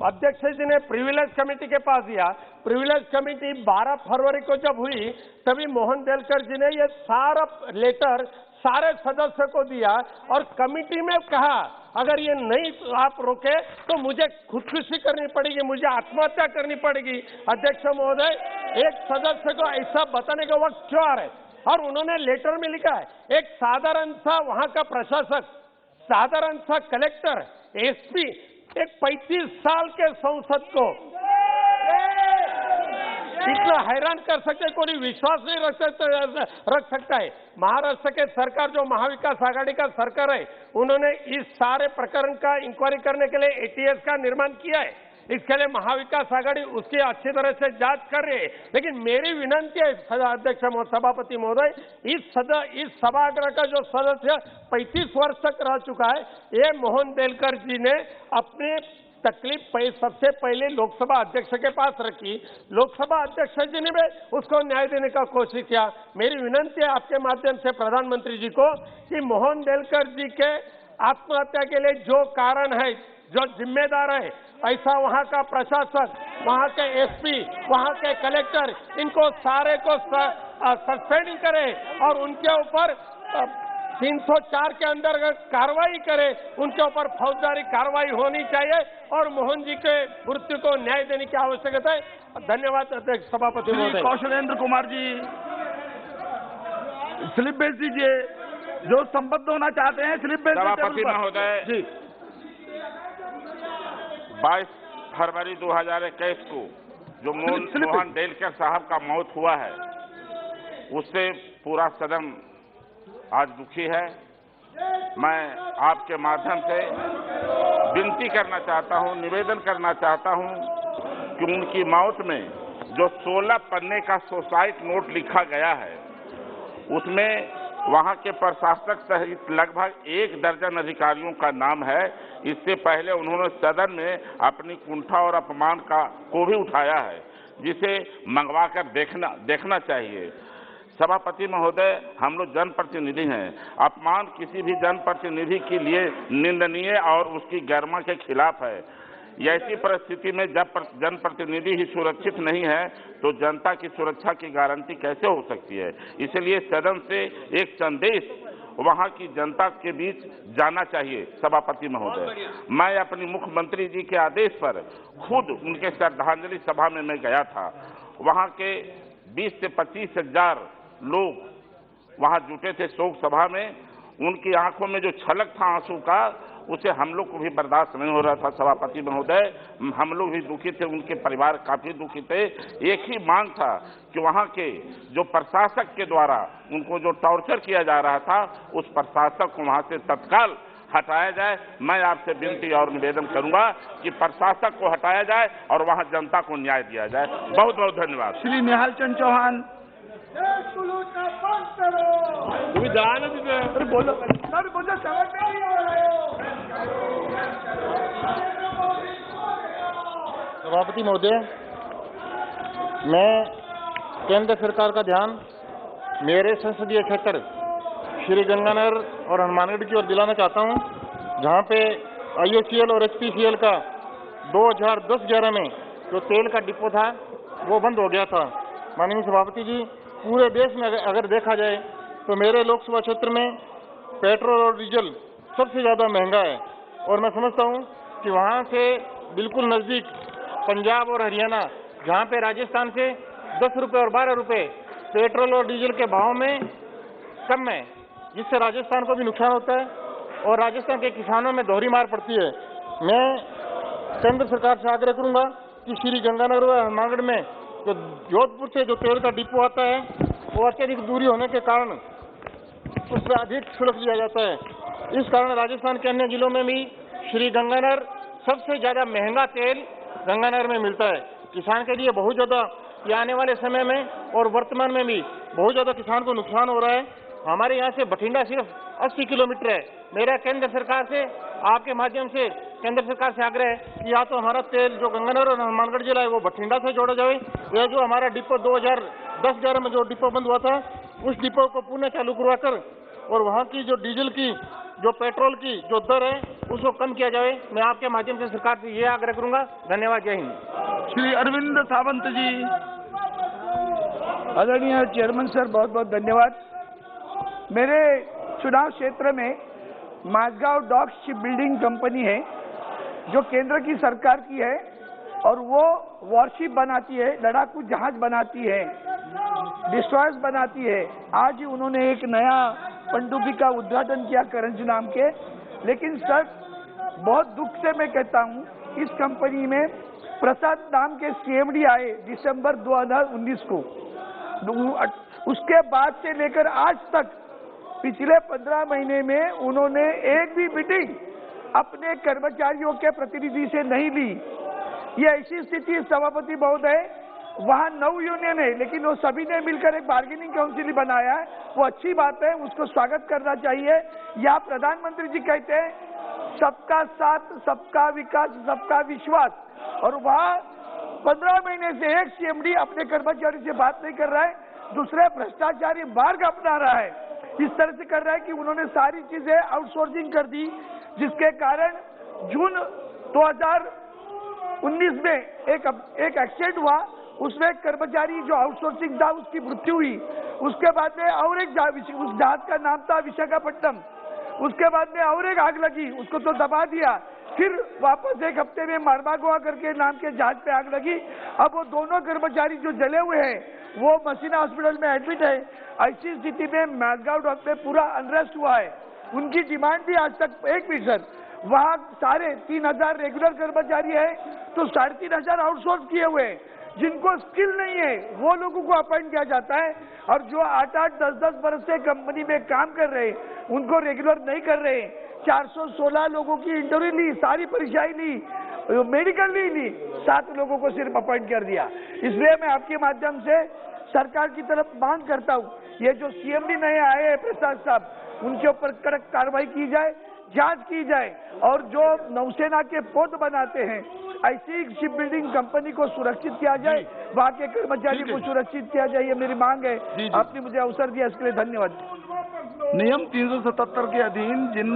F: अध्यक्ष जी ने प्रिविलेज कमेटी के पास दिया। प्रिविलेज कमेटी 12 फरवरी को जब हुई, तभी मोहन देलकर जी ने ये सारा लेटर सारे सदस्य को दिया और कमेटी में कहा, अगर ये नहीं आप रोके तो मुझे खुदकुशी करनी पड़ेगी, मुझे आत्महत्या करनी पड़ेगी। अध्यक्ष महोदय, एक सदस्य को ऐसा बताने का वक्त क्यों आ रहा है? और उन्होंने लेटर में लिखा है, एक साधारण सा वहां का प्रशासक, साधारण सा कलेक्टर, एसपी, एक 35 साल के सांसद को इतना हैरान कर सकते, कोई विश्वास नहीं रख सकता है। महाराष्ट्र के सरकार, जो महाविकास आघाड़ी का सरकार है, उन्होंने इस सारे प्रकरण का इंक्वायरी करने के लिए एटीएस का निर्माण किया है। इसके लिए महाविकास आघाड़ी उसकी अच्छी तरह से जांच कर रही है। लेकिन मेरी विनंती है अध्यक्ष सभापति महोदय, इस सभागृह का जो सदस्य 35 वर्ष तक रह चुका है, ये मोहन देलकर जी ने अपने तकलीफ सबसे पहले लोकसभा अध्यक्ष के पास रखी। लोकसभा अध्यक्ष जी ने भी उसको न्याय देने का कोशिश किया। मेरी विनंती है आपके माध्यम से प्रधानमंत्री जी को कि मोहन डेलकर जी के आत्महत्या के लिए जो कारण है, जो जिम्मेदार है, ऐसा वहां का प्रशासक, वहां के एसपी, वहां के कलेक्टर, इनको सारे को सस्पेंड करे और उनके ऊपर 304 के अंतर्गत कार्रवाई करे, उनके ऊपर फौजदारी कार्रवाई होनी चाहिए और मोहन जी के मृत्यु को न्याय देने की आवश्यकता है। धन्यवाद अध्यक्ष सभापति महोदय।
B: कौशलेंद्र कुमार जी स्लिप भेज दीजिए, जो संबद्ध होना चाहते हैं स्लिप भेज दीजिए।
K: सभापति महोदय
B: जी
K: 22 फरवरी 2021 को जो मोहन डेलकर साहब का मौत हुआ है, उससे पूरा सदन आज दुखी है। मैं आपके माध्यम से विनती करना चाहता हूं, निवेदन करना चाहता हूं कि उनकी मौत में जो 16 पन्ने का सुसाइड नोट लिखा गया है, उसमें वहां के प्रशासक सहित लगभग 1 दर्जन अधिकारियों का नाम है। इससे पहले उन्होंने सदन में अपनी कुंठा और अपमान को भी उठाया है, जिसे मंगवाकर देखना चाहिए। सभापति महोदय, हम लोग जनप्रतिनिधि हैं। अपमान किसी भी जनप्रतिनिधि के लिए निंदनीय और उसकी गरिमा के खिलाफ है। ऐसी परिस्थिति में जब जनप्रतिनिधि ही सुरक्षित नहीं है तो जनता की सुरक्षा की गारंटी कैसे हो सकती है। इसलिए सदन से एक संदेश वहां की जनता के बीच जाना चाहिए। सभापति महोदय, मैं अपनी मुख्यमंत्री जी के आदेश पर खुद उनके श्रद्धांजलि सभा में मैं गया था। वहां के 20 से 25 हजार लोग वहां जुटे थे शोक सभा में। उनकी आंखों में जो छलक था आंसू का, उसे हम लोग को भी बर्दाश्त नहीं हो रहा था। सभापति महोदय, हम लोग भी दुखी थे, उनके परिवार काफी दुखी थे। एक ही मांग था कि वहां के जो प्रशासक के द्वारा उनको जो टॉर्चर किया जा रहा था, उस प्रशासक को वहां से तत्काल हटाया जाए। मैं आपसे विनती और निवेदन करूंगा कि प्रशासक को हटाया जाए और वहां जनता को न्याय दिया जाए। बहुत बहुत धन्यवाद।
B: श्री निहाल चंद चौहान।
L: सभापति महोदय, मैं केंद्र सरकार का ध्यान मेरे संसदीय क्षेत्र श्री गंगानगर और हनुमानगढ़ की ओर दिलाना चाहता हूं, जहां पे IOCL और HPCL का 2010-11 में जो तेल का डिपो था वो बंद हो गया था। माननीय सभापति जी, पूरे देश में अगर देखा जाए तो मेरे लोकसभा क्षेत्र में पेट्रोल और डीजल सबसे ज़्यादा महंगा है और मैं समझता हूं कि वहां से बिल्कुल नज़दीक पंजाब और हरियाणा, जहां पे राजस्थान से 10 रुपये और 12 रुपये पेट्रोल और डीजल के भाव में कम है, जिससे राजस्थान को भी नुकसान होता है और राजस्थान के किसानों में दोहरी मार पड़ती है। मैं केंद्र सरकार से आग्रह करूंगा कि श्री गंगानगर और हनुमानगढ़ में जो जोधपुर से जो तेल का डिपो आता है, वो अत्यधिक दूरी होने के कारण उस पर अधिक शुल्क लिया जाता है। इस कारण राजस्थान के अन्य जिलों में भी श्री गंगानगर सबसे ज़्यादा महंगा तेल गंगानगर में मिलता है। किसान के लिए बहुत ज़्यादा ये आने वाले समय में और वर्तमान में भी बहुत ज़्यादा किसान को नुकसान हो रहा है। हमारे यहाँ से बठिंडा सिर्फ 80 किलोमीटर है। मेरा केंद्र सरकार से, आपके माध्यम से केंद्र सरकार से आग्रह है कि या तो हमारा तेल जो गंगानगर और हनुमानगढ़ जिला है वो बठिंडा से जोड़ा जाए, या जो हमारा डिपो 2010-11 में जो डिपो बंद हुआ था उस डिपो को पुनः चालू करवाकर और वहाँ की जो डीजल की, जो पेट्रोल की जो दर है उसको कम किया जाए। मैं आपके माध्यम से सरकार से ये आग्रह करूंगा। धन्यवाद। जय हिंद।
B: श्री अरविंद सावंत जी। आदरणीय चेयरमैन सर, बहुत बहुत धन्यवाद। मेरे चुनाव क्षेत्र में Mazagon dock shipbuilding company है जो केंद्र की सरकार की है और वो वॉरशिप बनाती है, लड़ाकू जहाज बनाती है, डिस्ट्रॉयर्स बनाती है। आज ही उन्होंने एक नया पनडुब्बी का उद्घाटन किया करंज नाम के। लेकिन सर, बहुत दुख से मैं कहता हूँ, इस कंपनी में प्रसाद नाम के CMD आए दिसंबर 2019 को। उसके बाद से लेकर आज तक पिछले 15 महीने में उन्होंने एक भी मीटिंग अपने कर्मचारियों के प्रतिनिधि से नहीं ली। ये ऐसी स्थिति सभापति महोदय, वहाँ 9 यूनियन है लेकिन वो सभी ने मिलकर एक बार्गेनिंग काउंसिल बनाया है। वो अच्छी बात है, उसको स्वागत करना चाहिए। या प्रधानमंत्री जी कहते हैं
H: सबका साथ, सबका विकास, सबका विश्वास, और वहाँ 15 महीने से एक सीएमडी अपने कर्मचारी से बात नहीं कर रहा है, दूसरे भ्रष्टाचारी मार्ग अपना रहा है। इस तरह से कर रहा है कि उन्होंने सारी चीजें आउटसोर्सिंग कर दी, जिसके कारण जून 2019 में एक एक्सीडेंट हुआ, उसमें कर्मचारी जो आउटसोर्सिंग था उसकी मृत्यु हुई। उसके बाद में और एक उस जहाज का नाम था विशाखापट्टनम, उसके बाद में और एक आग लगी, उसको तो दबा दिया, फिर वापस एक हफ्ते में मारमागोआ करके नाम के जहाज पे आग लगी। अब वो दोनों कर्मचारी जो जले हुए हैं वो मसीना हॉस्पिटल में एडमिट है। ऐसी स्थिति में मैसगांव डॉक में पूरा अनरेस्ट हुआ है। उनकी डिमांड भी आज तक एक मिनट सर, वहाँ 3,500 रेगुलर कर्मचारी है, तो 3,500 आउटसोर्स किए हुए हैं। जिनको स्किल नहीं है वो लोगों को अपॉइंट किया जाता है, और जो 8-8, 10-10 वर्ष से कंपनी में काम कर रहे हैं उनको रेगुलर नहीं कर रहे हैं। 416 लोगों की इंटरव्यू ली, सारी परीक्षाएं ली, मेडिकल नहीं ली, 7 लोगों को सिर्फ अपॉइंट कर दिया। इसलिए मैं आपके माध्यम से सरकार की तरफ मांग करता हूँ, ये जो सीएमडी नए आए हैं प्रसाद साहब, उनके ऊपर कड़क कार्रवाई की जाए, जांच की जाए, और जो नौसेना के पोत बनाते हैं ऐसी शिप बिल्डिंग कंपनी को सुरक्षित किया जाए, वहाँ के कर्मचारी को सुरक्षित किया जाए, ये मेरी मांग है। आपने मुझे अवसर दिया, इसके लिए धन्यवाद।
E: नियम 377 के अधीन जिन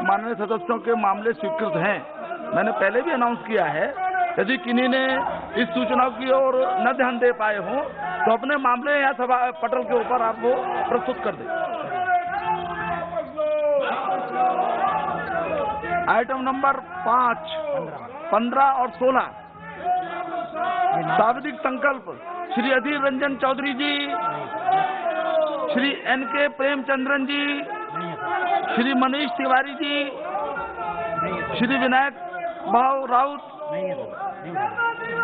E: माननीय सदस्यों के मामले स्वीकृत हैं, मैंने पहले भी अनाउंस किया है, यदि किन्हीं ने इस सूचना की ओर न ध्यान दे पाए हों तो अपने मामले यहाँ सभा पटल के ऊपर आप वो प्रस्तुत कर दें। आइटम नंबर 5, 15 और 16 शाब्दिक संकल्प श्री अधीर रंजन चौधरी जी, Shri NK Premachandran ji, Shri Manish Tiwari ji, Shri Vinayak Bhau Raut,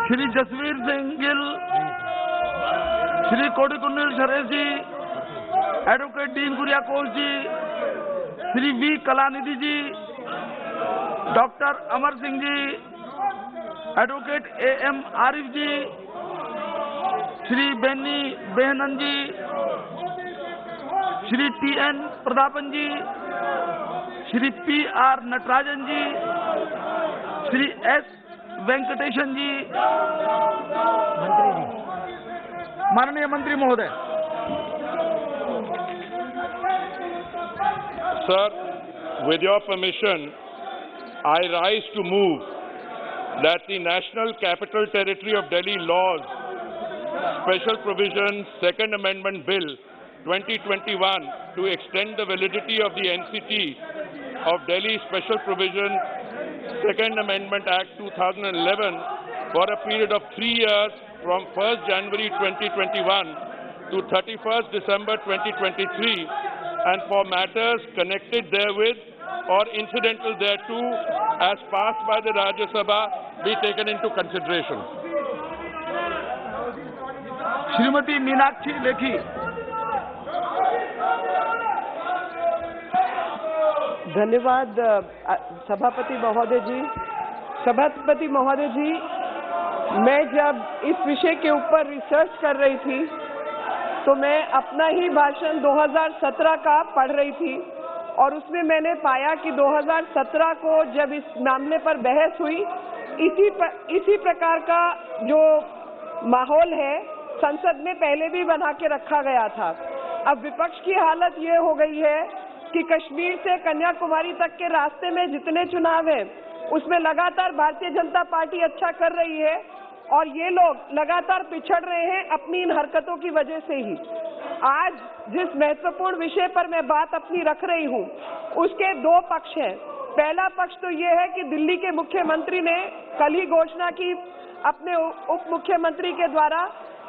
E: Shri Jasbir Singh Gill, Shri Kodikunnil Suresh ji, advocate Dean Kuriakose ji, Shri V Kalanidhi ji, doctor Amar Singh ji, advocate AM Arif ji, Shri Benny Behanan ji, Shri TN Prathapan ji, Shri PR Natarajan ji, Shri S Venkatesan ji. माननीय मंत्री महोदय।
J: Sir, with your permission, I rise to move that the National Capital Territory of Delhi Laws Special Provisions Second Amendment Bill 2021 to extend the validity of the NCT of Delhi Special Provision Second Amendment Act 2011 for a period of 3 years from 1st January 2021 to 31st December 2023 and for matters connected therewith or incidental thereto as passed by the Rajya Sabha be taken into consideration.
E: Shrimati Meenakshi Lekhi.
M: धन्यवाद सभापति महोदय जी। सभापति महोदय जी, मैं जब इस विषय के ऊपर रिसर्च कर रही थी तो मैं अपना ही भाषण 2017 का पढ़ रही थी और उसमें मैंने पाया कि 2017 को जब इस मामले पर बहस हुई, इसी प्रकार का जो माहौल है संसद में पहले भी बना के रखा गया था। अब विपक्ष की हालत ये हो गई है कि कश्मीर से कन्याकुमारी तक के रास्ते में जितने चुनाव हैं उसमें लगातार भारतीय जनता पार्टी अच्छा कर रही है और ये लोग लगातार पिछड़ रहे हैं अपनी इन हरकतों की वजह से ही। आज जिस महत्वपूर्ण विषय पर मैं बात अपनी रख रही हूँ उसके 2 पक्ष हैं। पहला पक्ष तो ये है कि दिल्ली के मुख्यमंत्री ने कल ही घोषणा की अपने उप मुख्यमंत्री के द्वारा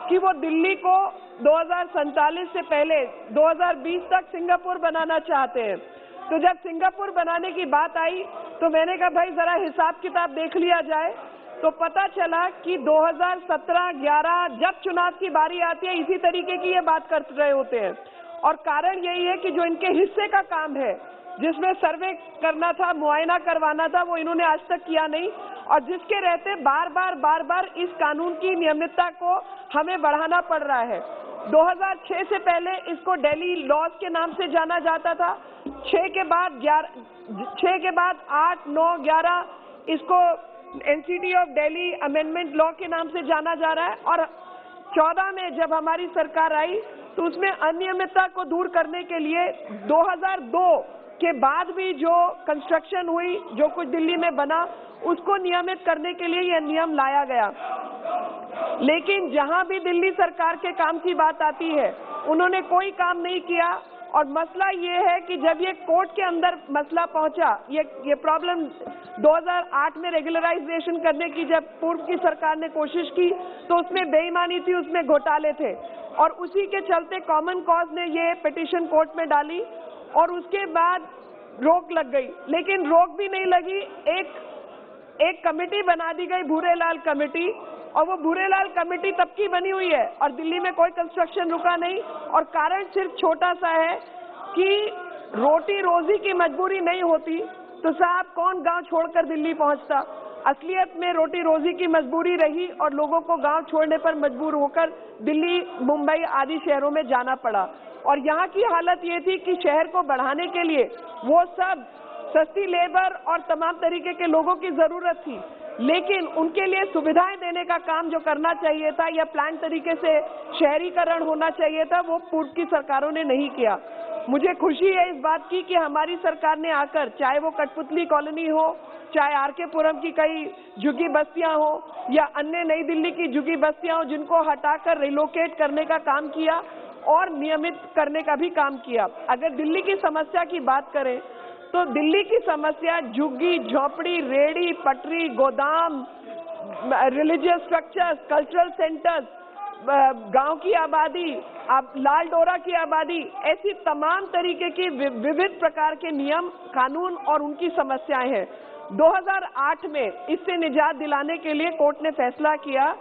M: कि वो दिल्ली को 2047 से पहले 2020 तक सिंगापुर बनाना चाहते हैं। तो जब सिंगापुर बनाने की बात आई तो मैंने कहा भाई जरा हिसाब किताब देख लिया जाए, तो पता चला कि 2017-11 जब चुनाव की बारी आती है इसी तरीके की ये बात कर रहे होते हैं। और कारण यही है कि जो इनके हिस्से का काम है जिसमें सर्वे करना था, मुआयना करवाना था, वो इन्होंने आज तक किया नहीं और जिसके रहते बार बार इस कानून की नियमितता को हमें बढ़ाना पड़ रहा है। 2006 से पहले इसको दिल्ली लॉज के नाम से जाना जाता था। 6 के बाद 8, 9, 11 इसको NCT of Delhi amendment law के नाम से जाना जा रहा है। और 14 में जब हमारी सरकार आई तो उसमें अनियमितता को दूर करने के लिए 2002 के बाद भी जो कंस्ट्रक्शन हुई, जो कुछ दिल्ली में बना, उसको नियमित करने के लिए यह नियम लाया गया। लेकिन जहां भी दिल्ली सरकार के काम की बात आती है, उन्होंने कोई काम नहीं किया। और मसला ये है कि जब ये कोर्ट के अंदर मसला पहुंचा, ये प्रॉब्लम 2008 में रेगुलराइजेशन करने की जब पूर्व की सरकार ने कोशिश की तो उसमें बेईमानी थी, उसमें घोटाले थे, और उसी के चलते कॉमन कॉज ने ये पिटीशन कोर्ट में डाली और उसके बाद रोक लग गई। लेकिन रोक भी नहीं लगी, एक कमेटी बना दी गई, भूरेलाल कमेटी, और वो भूरेलाल कमेटी तब की बनी हुई है और दिल्ली में कोई कंस्ट्रक्शन रुका नहीं। और कारण सिर्फ छोटा सा है कि रोटी रोजी की मजबूरी नहीं होती तो साहब कौन गांव छोड़कर दिल्ली पहुंचता। असलियत में रोटी रोजी की मजबूरी रही और लोगों को गांव छोड़ने पर मजबूर होकर दिल्ली, मुंबई आदि शहरों में जाना पड़ा। और यहाँ की हालत ये थी कि शहर को बढ़ाने के लिए वो सब सस्ती लेबर और तमाम तरीके के लोगों की जरूरत थी, लेकिन उनके लिए सुविधाएं देने का काम जो करना चाहिए था या प्लान तरीके से शहरीकरण होना चाहिए था, वो पूर्व की सरकारों ने नहीं किया। मुझे खुशी है इस बात की कि हमारी सरकार ने आकर, चाहे वो कठपुतली कॉलोनी हो, चाहे आरके पुरम की कई झुग्गी बस्तियां हो या अन्य नई दिल्ली की झुग्गी बस्तियां हो, जिनको हटाकर रिलोकेट करने का काम किया और नियमित करने का भी काम किया। अगर दिल्ली की समस्या की बात करें तो दिल्ली की समस्या झुग्गी, झोपड़ी, रेड़ी, पटरी, गोदाम, रिलीजियस स्ट्रक्चर्स, कल्चरल सेंटर्स, गांव की आबादी, लाल डोरा की आबादी, ऐसी तमाम तरीके की विविध प्रकार के नियम, कानून और उनकी समस्याएं हैं। 2008 में इससे निजात दिलाने के लिए कोर्ट ने फैसला किया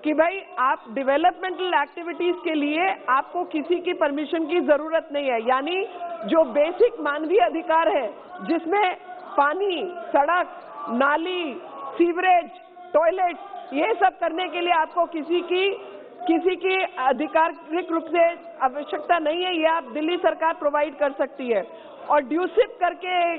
M: कि भाई आप डेवलपमेंटल एक्टिविटीज के लिए आपको किसी की परमिशन की जरूरत नहीं है। यानी जो बेसिक मानवीय अधिकार है, जिसमें पानी, सड़क, नाली, सीवरेज, टॉयलेट, ये सब करने के लिए आपको किसी की आधिकारिक रूप से आवश्यकता नहीं है, ये आप दिल्ली सरकार प्रोवाइड कर सकती है। और ड्यूसिप करके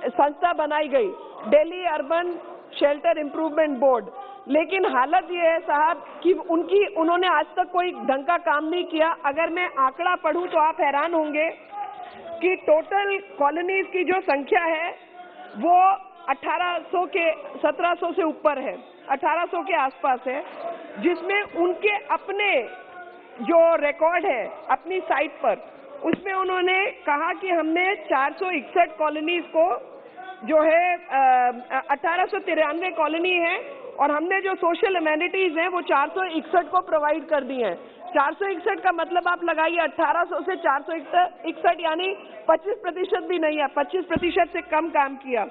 M: संस्था बनाई गई, Delhi urban shelter improvement board. लेकिन हालत ये है साहब कि उन्होंने आज तक कोई ढंग का काम नहीं किया। अगर मैं आंकड़ा पढ़ूं तो आप हैरान होंगे कि टोटल कॉलोनीज की जो संख्या है वो 1700 से ऊपर है, 1800 के आसपास है, जिसमें उनके अपने जो रिकॉर्ड है अपनी साइट पर, उसमें उन्होंने कहा कि हमने 461 कॉलोनीज को, जो है 1893 कॉलोनी है, और हमने जो सोशल एमेनिटीज हैं वो 461 को प्रोवाइड कर दी हैं। 461 का मतलब आप लगाइए 1800 से 461, यानी 25% भी नहीं है, 25% से कम काम किया।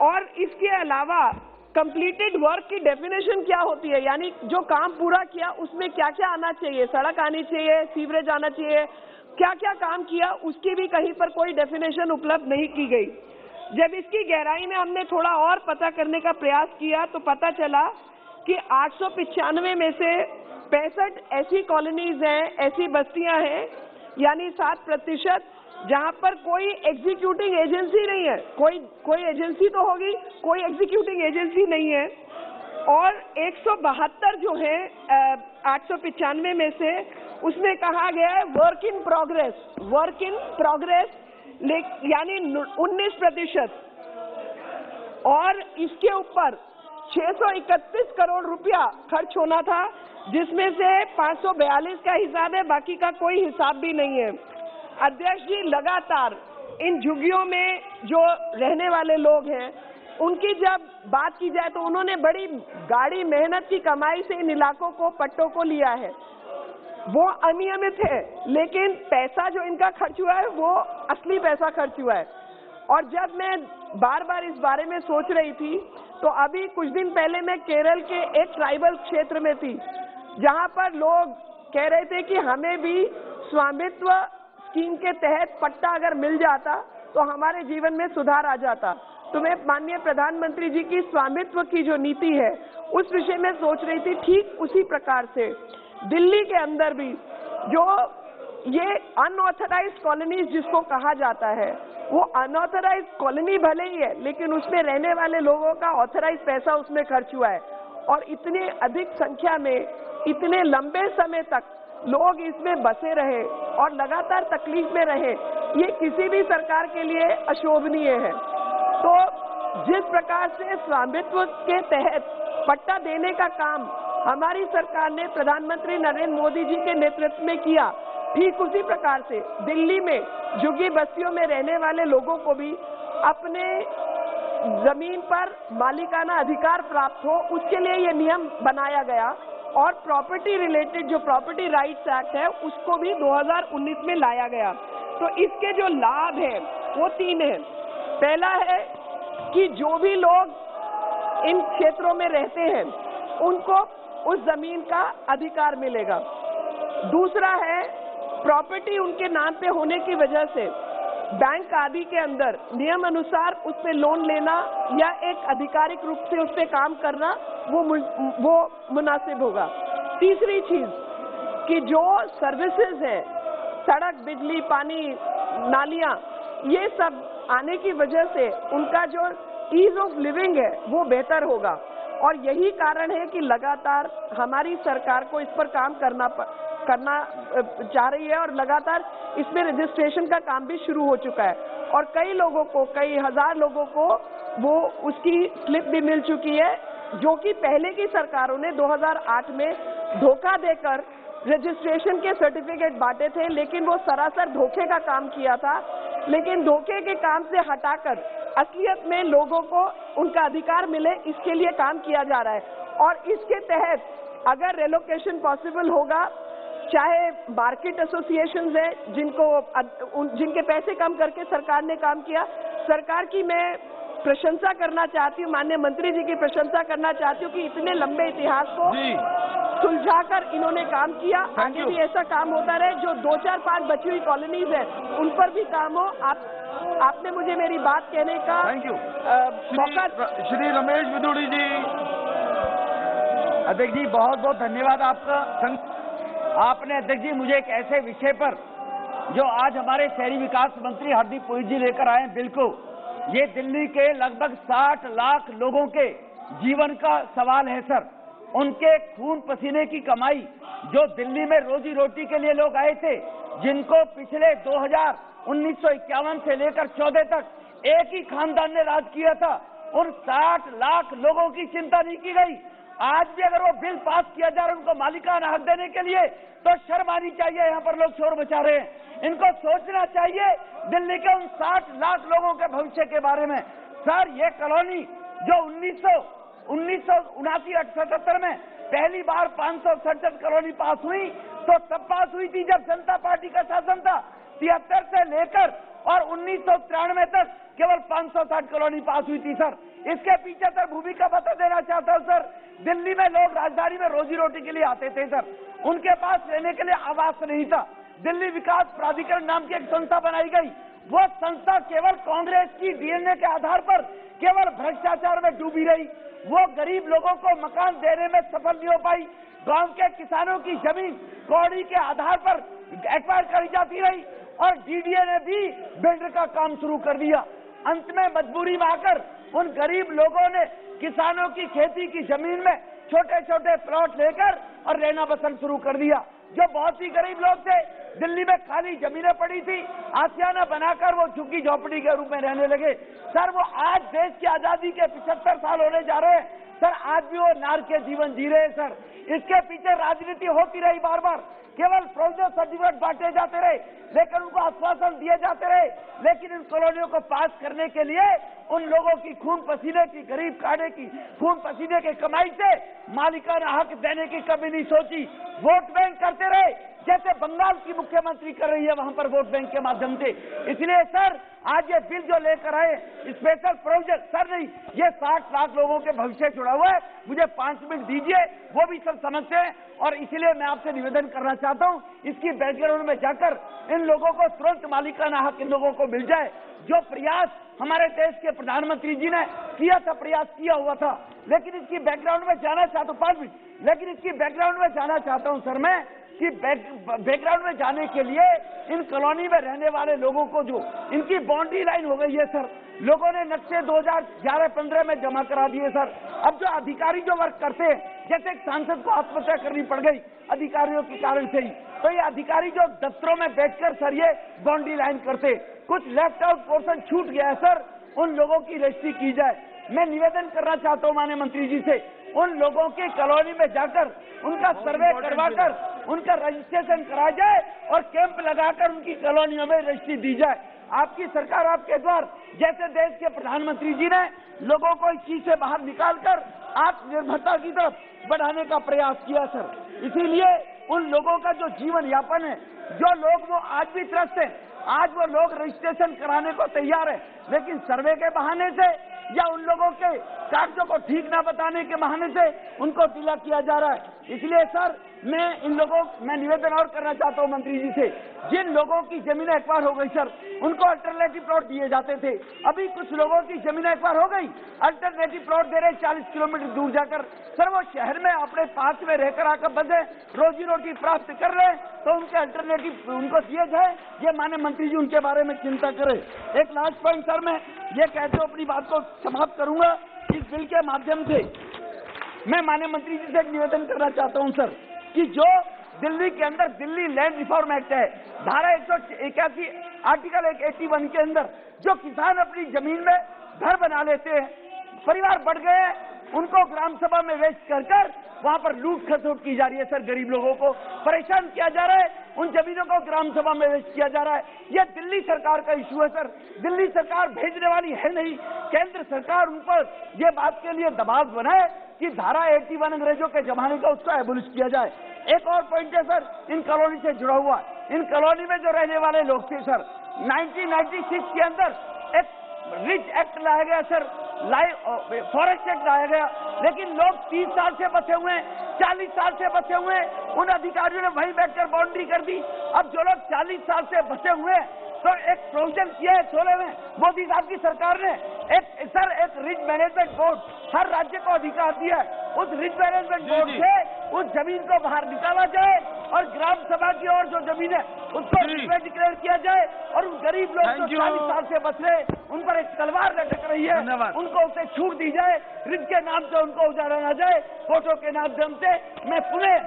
M: और इसके अलावा कंप्लीटेड वर्क की डेफिनेशन क्या होती है, यानी जो काम पूरा किया उसमें क्या क्या आना चाहिए, सड़क आनी चाहिए, सीवरेज आना चाहिए, क्या क्या काम किया, उसकी भी कहीं पर कोई डेफिनेशन उपलब्ध नहीं की गई। जब इसकी गहराई में हमने थोड़ा और पता करने का प्रयास किया तो पता चला कि 895 में से 65 ऐसी कॉलोनीज हैं, ऐसी बस्तियां हैं, यानी 7%, जहां पर कोई एग्जीक्यूटिंग एजेंसी नहीं है। कोई एजेंसी तो होगी, कोई एग्जीक्यूटिंग एजेंसी नहीं है। और 172 जो है 895 में से, उसमें कहा गया है वर्क इन प्रोग्रेस, यानी 19%। और इसके ऊपर 631 करोड़ रुपया खर्च होना था, जिसमें से 542 का हिसाब है, बाकी का कोई हिसाब भी नहीं है। अध्यक्ष जी, लगातार इन झुग्गियों में जो रहने वाले लोग हैं उनकी जब बात की जाए तो उन्होंने बड़ी गाढ़ी मेहनत की कमाई से इन इलाकों को, पट्टों को लिया है। वो अनियमित है, लेकिन पैसा जो इनका खर्च हुआ है वो असली पैसा खर्च हुआ है। और जब मैं बार बार इस बारे में सोच रही थी तो अभी कुछ दिन पहले मैं केरल के एक ट्राइबल क्षेत्र में थी, जहां पर लोग कह रहे थे कि हमें भी स्वामित्व स्कीम के तहत पट्टा अगर मिल जाता तो हमारे जीवन में सुधार आ जाता। तो मैं माननीय प्रधानमंत्री जी की स्वामित्व की जो नीति है उस विषय में सोच रही थी। ठीक उसी प्रकार से दिल्ली के अंदर भी जो ये अनऑथराइज्ड कॉलोनीज जिसको कहा जाता है, वो अनऑथराइज्ड कॉलोनी भले ही है, लेकिन उसमें रहने वाले लोगों का ऑथराइज पैसा उसमें खर्च हुआ है और इतने अधिक संख्या में इतने लंबे समय तक लोग इसमें बसे रहे और लगातार तकलीफ में रहे, ये किसी भी सरकार के लिए अशोभनीय है। तो जिस प्रकार से स्वामित्व के तहत पट्टा देने का काम हमारी सरकार ने प्रधानमंत्री नरेंद्र मोदी जी के नेतृत्व में किया, ठीक उसी प्रकार से दिल्ली में झुग्गी बस्तियों में रहने वाले लोगों को भी अपने जमीन पर मालिकाना अधिकार प्राप्त हो, उसके लिए ये नियम बनाया गया और प्रॉपर्टी रिलेटेड जो प्रॉपर्टी राइट्स एक्ट है उसको भी 2019 में लाया गया। तो इसके जो लाभ है वो 3 हैं। पहला है कि जो भी लोग इन क्षेत्रों में रहते हैं उनको उस जमीन का अधिकार मिलेगा। दूसरा है प्रॉपर्टी उनके नाम पे होने की वजह से बैंक आदि के अंदर नियम अनुसार उस पे लोन लेना या एक आधिकारिक रूप से उस पे काम करना वो मुनासिब होगा। तीसरी चीज कि जो सर्विसेज है, सड़क, बिजली, पानी, नालियां, ये सब आने की वजह से उनका जो ईज ऑफ लिविंग है वो बेहतर होगा और यही कारण है कि लगातार हमारी सरकार को इस पर काम करना चाह रही है और लगातार इसमें रजिस्ट्रेशन का काम भी शुरू हो चुका है और कई लोगों को, कई हजार लोगों को वो उसकी स्लिप भी मिल चुकी है, जो कि पहले की सरकारों ने 2008 में धोखा देकर रजिस्ट्रेशन के सर्टिफिकेट बांटे थे, लेकिन वो सरासर धोखे का काम किया था। लेकिन धोखे के काम से हटाकर असलियत में लोगों को उनका अधिकार मिले, इसके लिए काम किया जा रहा है और इसके तहत अगर रेलोकेशन पॉसिबल होगा, चाहे मार्केट एसोसिएशंस है जिनके पैसे कम करके सरकार ने काम किया, सरकार की मैं प्रशंसा करना चाहती हूँ, माननीय मंत्री जी की प्रशंसा करना चाहती हूँ कि इतने लंबे इतिहास को सुलझाकर इन्होंने काम किया। आगे भी ऐसा काम होता रहे, जो 2, 4, 5 बची हुई कॉलोनीज है उन पर भी काम हो। आपने मुझे मेरी बात कहने का मौका।
H: श्री रमेश बिदुड़ी जी। अध्यक्ष जी बहुत बहुत धन्यवाद आपका। आपने अध्यक्ष जी मुझे एक ऐसे विषय पर जो आज हमारे शहरी विकास मंत्री हरदीप पुरी जी लेकर आए, बिल्कुल ये दिल्ली के लगभग 60 लाख लोगों के जीवन का सवाल है सर। उनके खून पसीने की कमाई, जो दिल्ली में रोजी रोटी के लिए लोग आए थे, जिनको पिछले 1951 से लेकर 14 तक एक ही खानदान ने राज किया था, उन 60 लाख लोगों की चिंता नहीं की गई। आज भी अगर वो बिल पास किया जा रहा है उनको मालिकाना हक देने के लिए, तो शर्म आनी चाहिए। यहाँ पर लोग शोर मचा रहे हैं, इनको सोचना चाहिए दिल्ली के उन 60 लाख लोगों के भविष्य के बारे में। सर ये कॉलोनी जो 1979-78 में पहली बार 567 कॉलोनी पास हुई, तो तब पास हुई थी जब जनता पार्टी का शासन था। 73 से लेकर और 1993 तक केवल 560 कॉलोनी पास हुई थी सर। इसके पीछे सर भूमिका बता देना चाहता हूँ सर। दिल्ली में लोग राजधानी में रोजी रोटी के लिए आते थे सर, उनके पास रहने के लिए आवास नहीं था। दिल्ली विकास प्राधिकरण नाम की एक संस्था बनाई गई, वो संस्था केवल कांग्रेस की डीएनए के आधार पर केवल भ्रष्टाचार में डूबी रही। वो गरीब लोगों को मकान देने में सफल नहीं हो पाई। गांव के किसानों की जमीन कौड़ी के आधार पर एक्वायर करी जाती रही और डीडीए ने भी बिल्डर का काम शुरू कर दिया। अंत में मजबूरी में आकर उन गरीब लोगों ने किसानों की खेती की जमीन में छोटे छोटे प्लॉट लेकर और रहना बसर शुरू कर दिया। जो बहुत ही गरीब लोग थे, दिल्ली में खाली जमीनें पड़ी थी, आशियाना बनाकर वो झुग्गी झोपड़ी के रूप में रहने लगे। सर वो आज देश की आजादी के 75 साल होने जा रहे हैं सर, आज भी वो नार के जीवन जी रहे हैं सर। इसके पीछे राजनीति होती रही, बार बार केवल प्रोविजनल सर्टिफिकेट बांटे जाते रहे, लेकिन उनको आश्वासन दिए जाते रहे, लेकिन इन कॉलोनियों को पास करने के लिए उन लोगों की खून पसीने की, गरीब काढ़े की खून पसीने की कमाई से मालिकाना हक देने की कभी नहीं सोची। वोट बैंक करते रहे, जैसे बंगाल की मुख्यमंत्री कर रही है वहां पर वोट बैंक के माध्यम से। इसलिए सर आज ये बिल जो लेकर आए स्पेशल प्रोजेक्ट सर नहीं, ये 60 लाख लोगों के भविष्य जुड़ा हुआ है। मुझे 5 मिनट दीजिए, वो भी सब समझते हैं और इसलिए मैं आपसे निवेदन करना चाहता हूं, इसकी बैकग्राउंड में जाकर इन लोगों को तुरंत मालिकाना हक इन लोगों को मिल जाए। जो प्रयास हमारे देश के प्रधानमंत्री जी ने किया था, प्रयास किया हुआ था, लेकिन इसकी बैकग्राउंड में जाना चाहता हूँ 5 मिनट, लेकिन इसकी बैकग्राउंड में जाना चाहता हूँ सर मैं कि बैकग्राउंड में जाने के लिए इन कॉलोनी में रहने वाले लोगों को जो इनकी बाउंड्री लाइन हो गई है सर, लोगों ने नक्शे 2011-15 में जमा करा दिए सर। अब जो अधिकारी जो वर्क करते हैं, जैसे एक सांसद को आत्महत्या करनी पड़ गई अधिकारियों के कारण से ही, तो ये अधिकारी जो दफ्तरों में बैठकर सर ये बाउंड्री लाइन करते, कुछ लेफ्ट आउट पोर्शन छूट गया है सर, उन लोगों की रजिस्ट्री की जाए। मैं निवेदन करना चाहता हूं माननीय मंत्री जी से, उन लोगों की कॉलोनी में जाकर उनका सर्वे करवाकर उनका रजिस्ट्रेशन कराया जाए और कैंप लगाकर उनकी कॉलोनियों में रजिस्ट्री दी जाए। आपकी सरकार, आपके द्वार, जैसे देश के प्रधानमंत्री जी ने लोगों को इस चीज से बाहर निकालकर आत्मनिर्भरता की तरफ बढ़ाने का प्रयास किया सर। इसीलिए उन लोगों का जो जीवन यापन है, जो लोग वो आज भी त्रस्त है, आज वो लोग रजिस्ट्रेशन कराने को तैयार है, लेकिन सर्वे के बहाने से या उन लोगों के कागजों को ठीक ना बताने के बहाने से उनको ढीला किया जा रहा है। इसलिए सर मैं निवेदन और करना चाहता हूं मंत्री जी से, जिन लोगों की जमीनें एक्वायर हो गई सर, उनको अल्टरनेटिव प्लॉट दिए जाते थे। अभी कुछ लोगों की जमीनें एक्वायर हो गई, अल्टरनेटिव प्लॉट दे रहे 40 किलोमीटर दूर जाकर। सर वो शहर में अपने पास में रहकर आकर बंधे रोजी रोटी प्राप्त कर रहे हैं, तो उनके अल्टरनेटिव उनको दिए जाए, ये माननीय मंत्री जी उनके बारे में चिंता करें। एक लास्ट पॉइंट सर, मैं ये कहते हुए अपनी बात को समाप्त करूंगा। इस बिल के माध्यम से मैं माननीय मंत्री जी से एक निवेदन करना चाहता हूं सर, कि जो दिल्ली के अंदर दिल्ली लैंड रिफॉर्म एक्ट है, धारा 181 आर्टिकल 181 के अंदर जो किसान अपनी जमीन में घर बना लेते हैं, परिवार बढ़ गए हैं, उनको ग्राम सभा में वेस्ट कर वहां पर लूट खसोट की जा रही है सर, गरीब लोगों को परेशान किया जा रहा है, उन जमीनों को ग्राम सभा में वेस्ट किया जा रहा है। यह दिल्ली सरकार का इशू है सर, दिल्ली सरकार भेजने वाली है नहीं, केंद्र सरकार उन पर यह बात के लिए दबाव बनाए कि धारा 81 अंग्रेजों के जमाने का उसको एबोलिश किया जाए। एक और पॉइंट है सर, इन कॉलोनी से जुड़ा हुआ, इन कॉलोनी में जो रहने वाले लोग थे सर, 1996 के अंदर एक रिच एक्ट लाया गया सर, फॉरेस्ट एक्ट लाया गया, लेकिन लोग 30 साल से बसे हुए हैं, 40 साल से बसे हुए हैं, उन अधिकारियों ने वहीं बैठकर बाउंड्री कर दी। अब जो लोग 40 साल से बसे हुए हैं, तो एक प्रोविजन किया है 16 में मोदी साहब की सरकार ने, एक रिच मैनेजमेंट बोर्ड हर राज्य को अधिकार दिया है, उस रिच मैनेजमेंट बोर्ड से उस जमीन को बाहर निकाला जाए और ग्राम सभा की और जो जमीन है उसको डिक्लेयर किया जाए, और उन गरीब लोग जो 40 साल से बच रहे, उन पर एक तलवार लटक रही है, उनको उसे छूट दी जाए, रिच के नाम से उनको उजाड़ा ना जाए, फोटो के माध्यम से। मैं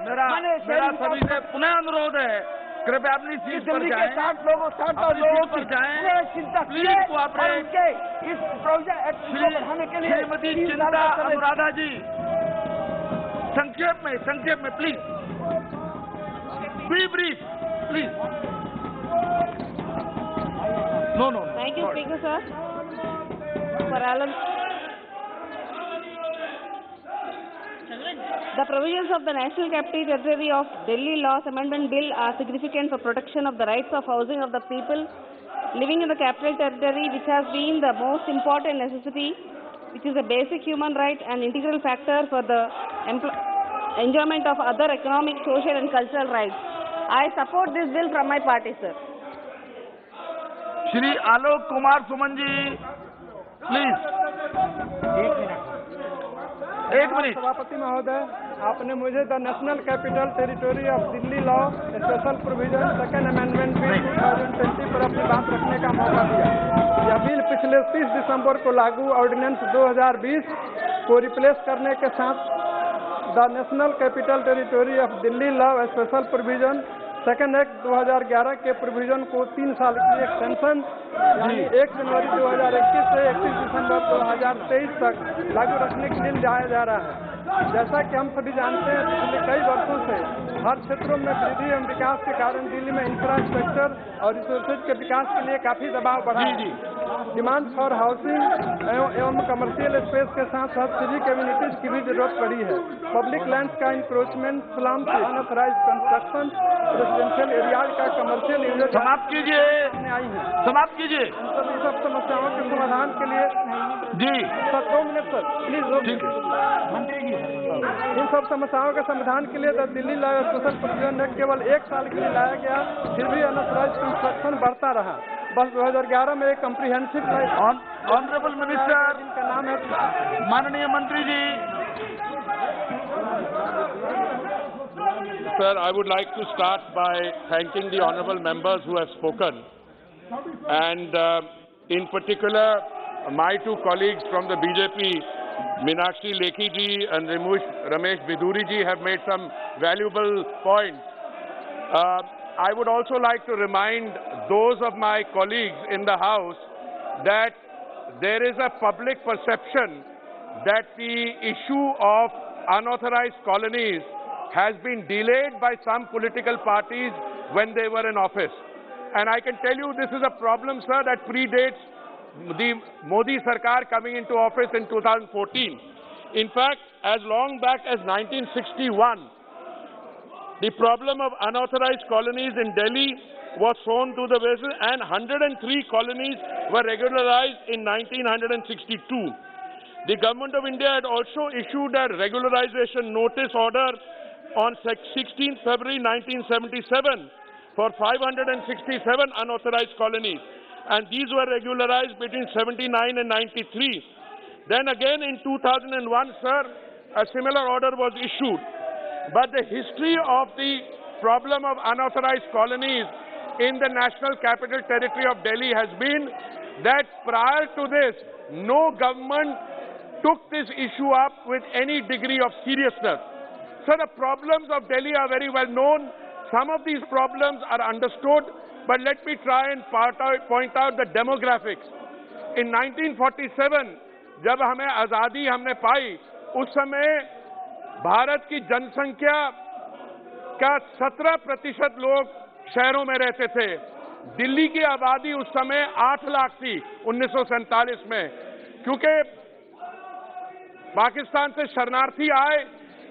B: मेरा सभी से पुनः अनुरोध है, कृपया अपनी सीट पर जाएं,
H: 60 लोगों की चिंता
B: प्लीज कोऑपरेट।
H: इस प्रोविजन एक्ट को बढ़ाने के लिए
B: श्रीमती चिंता अनुराधा जी, संक्षेप में please, be brief please. No.
N: Thank you, Speaker sir. For Alan, the provisions of the National Capital Territory of Delhi Laws Amendment Bill are significant for protection of the rights of housing of the people living in the Capital Territory, which has been the most important necessity, which is a basic human right and integral factor for the enjoyment of other economic, social and cultural rights. I support this bill from my party, sir.
B: Shri Alok Kumar Suman ji please. एक minute.
C: सभापति महोदय, आपने मुझे the national capital territory of Delhi law special provision second amendment bill 2020 पर अपनी बात रखने का मौका दिया। यह बिल पिछले 30 दिसंबर को लागू ऑर्डिनेंस 2020 को रिप्लेस करने के साथ the national capital territory of Delhi law special provision second act 2011 के प्रोविजन को 3 साल की एक्सटेंशन यानी 1 जनवरी 2021 से 31 दिसंबर 2023 तक लागू रखने के लिए लाया जा रहा है। जैसा कि हम सभी जानते हैं, पिछले कई वर्षों से हर क्षेत्रों में वृद्धि एवं विकास के कारण दिल्ली में इंफ्रास्ट्रक्चर और रिसोर्सेज के विकास के लिए काफी दबाव बढ़ा है। डिमांड फॉर हाउसिंग एवं कमर्शियल स्पेस के साथ साथ सिविक कम्युनिटीज की भी जरूरत पड़ी है। पब्लिक लैंड का encroachment, slums, unauthorised construction, residential areas का कमर्शियल यूज
B: समाप्त कीजिए,
C: आई है।
B: समाप्त कीजिए।
C: इन सब समस्याओं के समाधान के लिए
B: जी
C: सर 2 मिनट सर प्लीज। मंत्री जी, इन सब समस्याओं के समाधान के लिए Delhi law special provision act केवल 1 साल के लिए लाया गया, फिर भी अनऑथराइज्ड कंस्ट्रक्शन बढ़ता रहा। बस 2011 में एक कम्प्रीहेंसिव
B: ऑनरेबल मिनिस्टर,
C: जिनका नाम है
B: माननीय मंत्री जी,
J: Sir, I would like to start by thanking the honourable members who have spoken, and in particular my two colleagues from the BJP, Meenakshi Lekhi ji and Ramesh Biduri ji, have made some valuable points. I would also like to remind those of my colleagues in the House that there is a public perception that the issue of unauthorized colonies has been delayed by some political parties when they were in office. And I can tell you this is a problem, sir, that predates the Modi Sarkar coming into office in 2014. In fact, as long back as 1961, the problem of unauthorized colonies in Delhi was thrown to the wayside, and 103 colonies were regularized in 1962. The Government of India had also issued a regularization notice order on 16 February 1977 for 567 unauthorized colonies, and these were regularized between 79 and 93. Then again in 2001, sir, a similar order was issued. But the history of the problem of unauthorized colonies in the National Capital Territory of Delhi has been that prior to this, no government took this issue up with any degree of seriousness. So the problems of Delhi are very well known. Some of these problems are understood, but let me try and point out the demographics. In 1947, जब हमें आज़ादी हमने पाई, उस समय भारत की जनसंख्या का 17% लोग शहरों में रहते थे। दिल्ली की आबादी उस समय 8 लाख थी 1947 में, क्योंकि पाकिस्तान से शरणार्थी आए।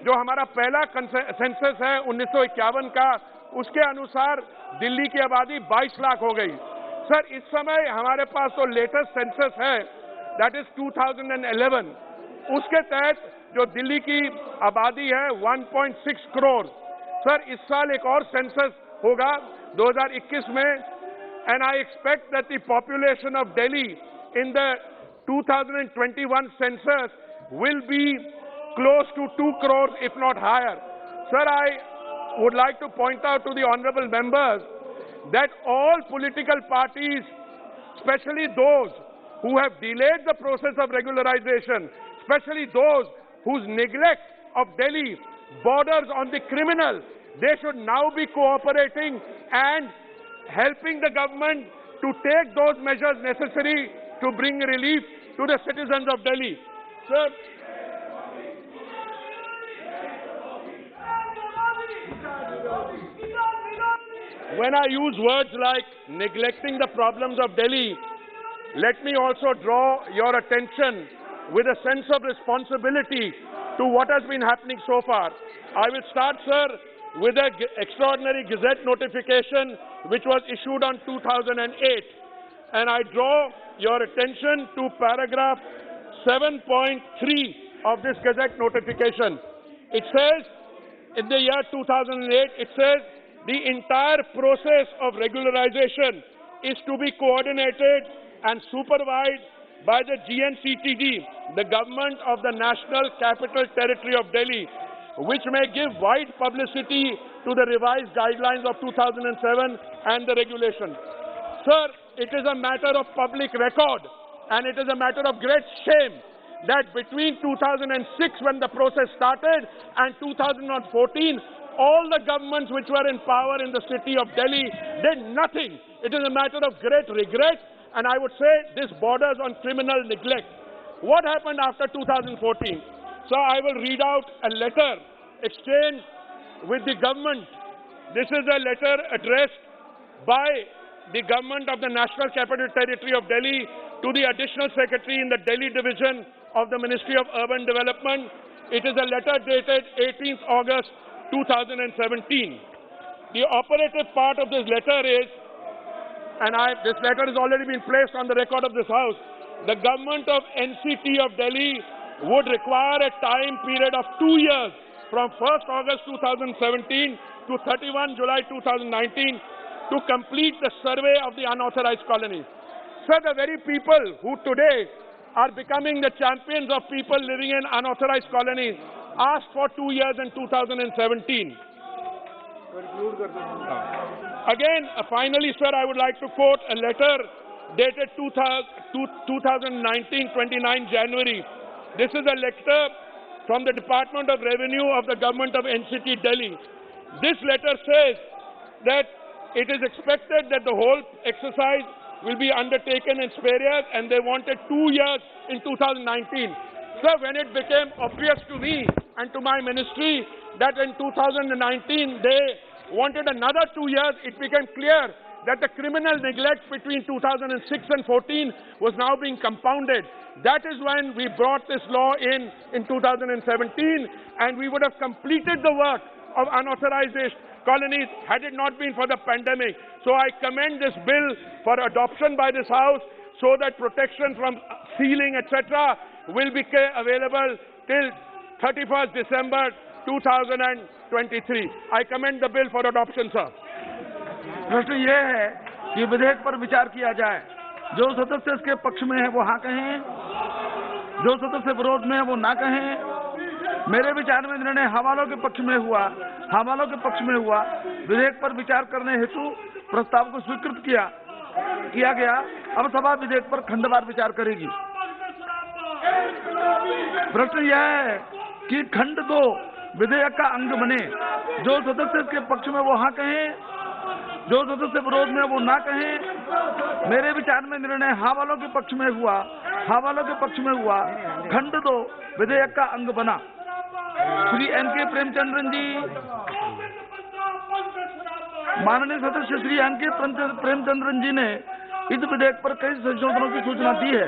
J: जो हमारा पहला सेंसस है 1951 का, उसके अनुसार दिल्ली की आबादी 22 लाख हो गई। सर, इस समय हमारे पास तो लेटेस्ट सेंसस है, दैट इज 2011, उसके तहत जो दिल्ली की आबादी है 1.6 करोड़। सर, इस साल एक और सेंसस होगा 2021 में, and I expect that the population of Delhi in the 2021 census will be close to 2 crores, if not higher. Sir, I would like to point out to the honorable members that all political parties, especially those who have delayed the process of regularization, especially those whose neglect of Delhi borders on the criminal, they should now be cooperating and helping the government to take those measures necessary to bring relief to the citizens of Delhi. Sir, when I use words like neglecting the problems of Delhi, let me also draw your attention with a sense of responsibility to what has been happening so far. I will start, sir, with an extraordinary Gazette notification which was issued on 2008. And I draw your attention to paragraph 7.3 of this Gazette notification. It says, in the year 2008, it says, the entire process of regularization is to be coordinated and supervised by the GNCTD, the government of the National Capital Territory of Delhi, which may give wide publicity to the revised guidelines of 2007 and the regulations. Sir, it is a matter of public record, and it is a matter of great shame that between 2006, when the process started, and 2014, all the governments which were in power in the city of Delhi did nothing. It is a matter of great regret, and I would say this borders on criminal neglect. What happened after 2014? So I will read out a letter exchanged with the government. This is a letter addressed by the government of the National Capital Territory of Delhi to the Additional Secretary in the Delhi Division of the Ministry of Urban Development. It is a letter dated 18th August 2017. The operative part of this letter is, and this letter has already been placed on the record of this House, the government of NCT of Delhi would require a time period of 2 years from 1st August 2017 to 31 July 2019 to complete the survey of the unauthorized colonies. Sir, the very people who today are becoming the champions of people living in unauthorized colonies asked for 2 years in 2017. Again, finally, sir, I would like to quote a letter dated 2019, 29 January. This is a letter from the Department of Revenue of the Government of NCT Delhi. This letter says that it is expected that the whole exercise will be undertaken in spare years, and they wanted 2 years in 2019. Sir, when it became obvious to me and to my ministry that in 2019 they wanted another 2 years, it became clear that the criminal neglect between 2006 and 14 was now being compounded. That is when we brought this law in 2017, and we would have completed the work of unauthorized colonies had it not been for the pandemic. So I commend this bill for adoption by this House so that protection from sealing, etc. will be available till 31st December 2023. I commend the bill for adoption, sir.
H: प्रश्न ये है कि विधेयक पर विचार किया जाए। जो सदस्य इसके पक्ष में है वो हाँ कहें, जो सदस्य विरोध में है वो ना कहें। मेरे विचार में निर्णय हवालों के पक्ष में हुआ, हवालों के पक्ष में हुआ। विधेयक पर विचार करने हेतु प्रस्ताव को स्वीकृत किया गया। अब सभा विधेयक पर खंडवार विचार करेगी। प्रश्न यह है कि खंड 2 विधेयक का अंग बने। जो सदस्य इसके पक्ष में वो हाँ कहें, जो सदस्य विरोध में वो ना कहें। मेरे विचार में निर्णय हाँ वालों के पक्ष में हुआ, हाँ वालों के पक्ष में हुआ। खंड 2 विधेयक का अंग बना। श्री एन.के. प्रेमचंद्रन जी, माननीय सदस्य श्री एन.के. प्रेमचंद्रन जी ने इस विधेयक पर कई संशोधनों की सूचना दी है।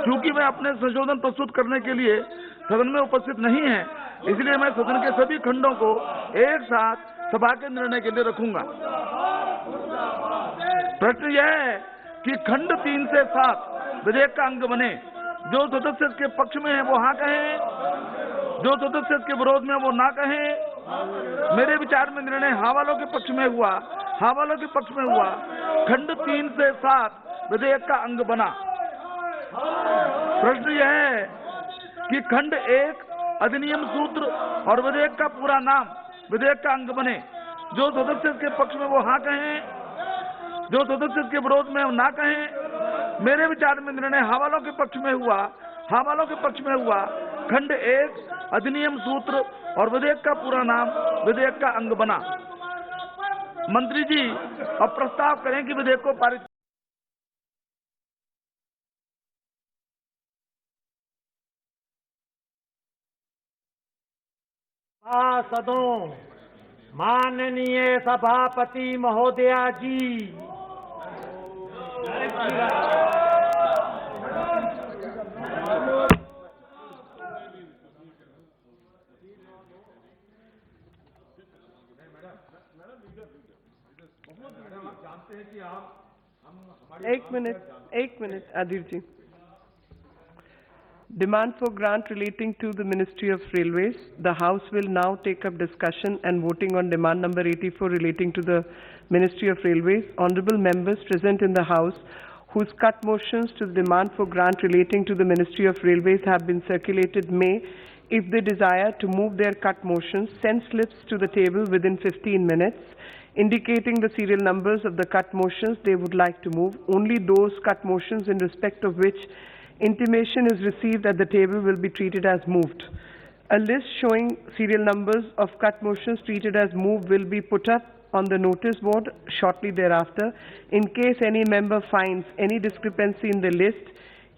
H: क्योंकि मैं अपने संशोधन प्रस्तुत करने के लिए सदन में उपस्थित नहीं है, इसलिए मैं सदन के सभी खंडों को एक साथ सभा के निर्णय के लिए रखूंगा। प्रश्न यह है कि खंड 3 से 7 विधेयक का अंग बने। जो सदस्य इसके पक्ष में है वो हाँ कहें, जो सदस्य इसके विरोध में वो ना कहें। मेरे विचार में निर्णय हाँ वालों के पक्ष में हुआ, हाँ वालों के पक्ष में हुआ। खंड 3 से 7 विधेयक का अंग बना। प्रश्न यह है कि खंड 1 अधिनियम सूत्र और विधेयक का पूरा नाम विधेयक का अंग बने। जो सदस्य इसके पक्ष में वो हाँ कहें, जो सदस्य इसके विरोध में ना कहें। मेरे विचार में निर्णय हाँ वालों के पक्ष में हुआ, हाँ वालों के पक्ष में हुआ। खंड 1 अधिनियम सूत्र और विधेयक का पूरा नाम विधेयक का अंग बना। मंत्री जी अब प्रस्ताव करें कि विधेयक को पारित।
F: सदों, माननीय सभापति महोदया जी,
M: एक minute Adhir ji. Demand for grant relating to the Ministry of Railways. The House will now take up discussion and voting on demand number 84 relating to the Ministry of Railways. Honorable members present in the House whose cut motions to the demand for grant relating to the Ministry of Railways have been circulated may, if they desire to move their cut motions, send slips to the table within 15 minutes, indicating the serial numbers of the cut motions they would like to move. Only those cut motions in respect of which intimation is received at the table will be treated as moved. A list showing serial numbers of cut motions treated as moved will be put up on the notice board shortly thereafter. In case any member finds any discrepancy in the list,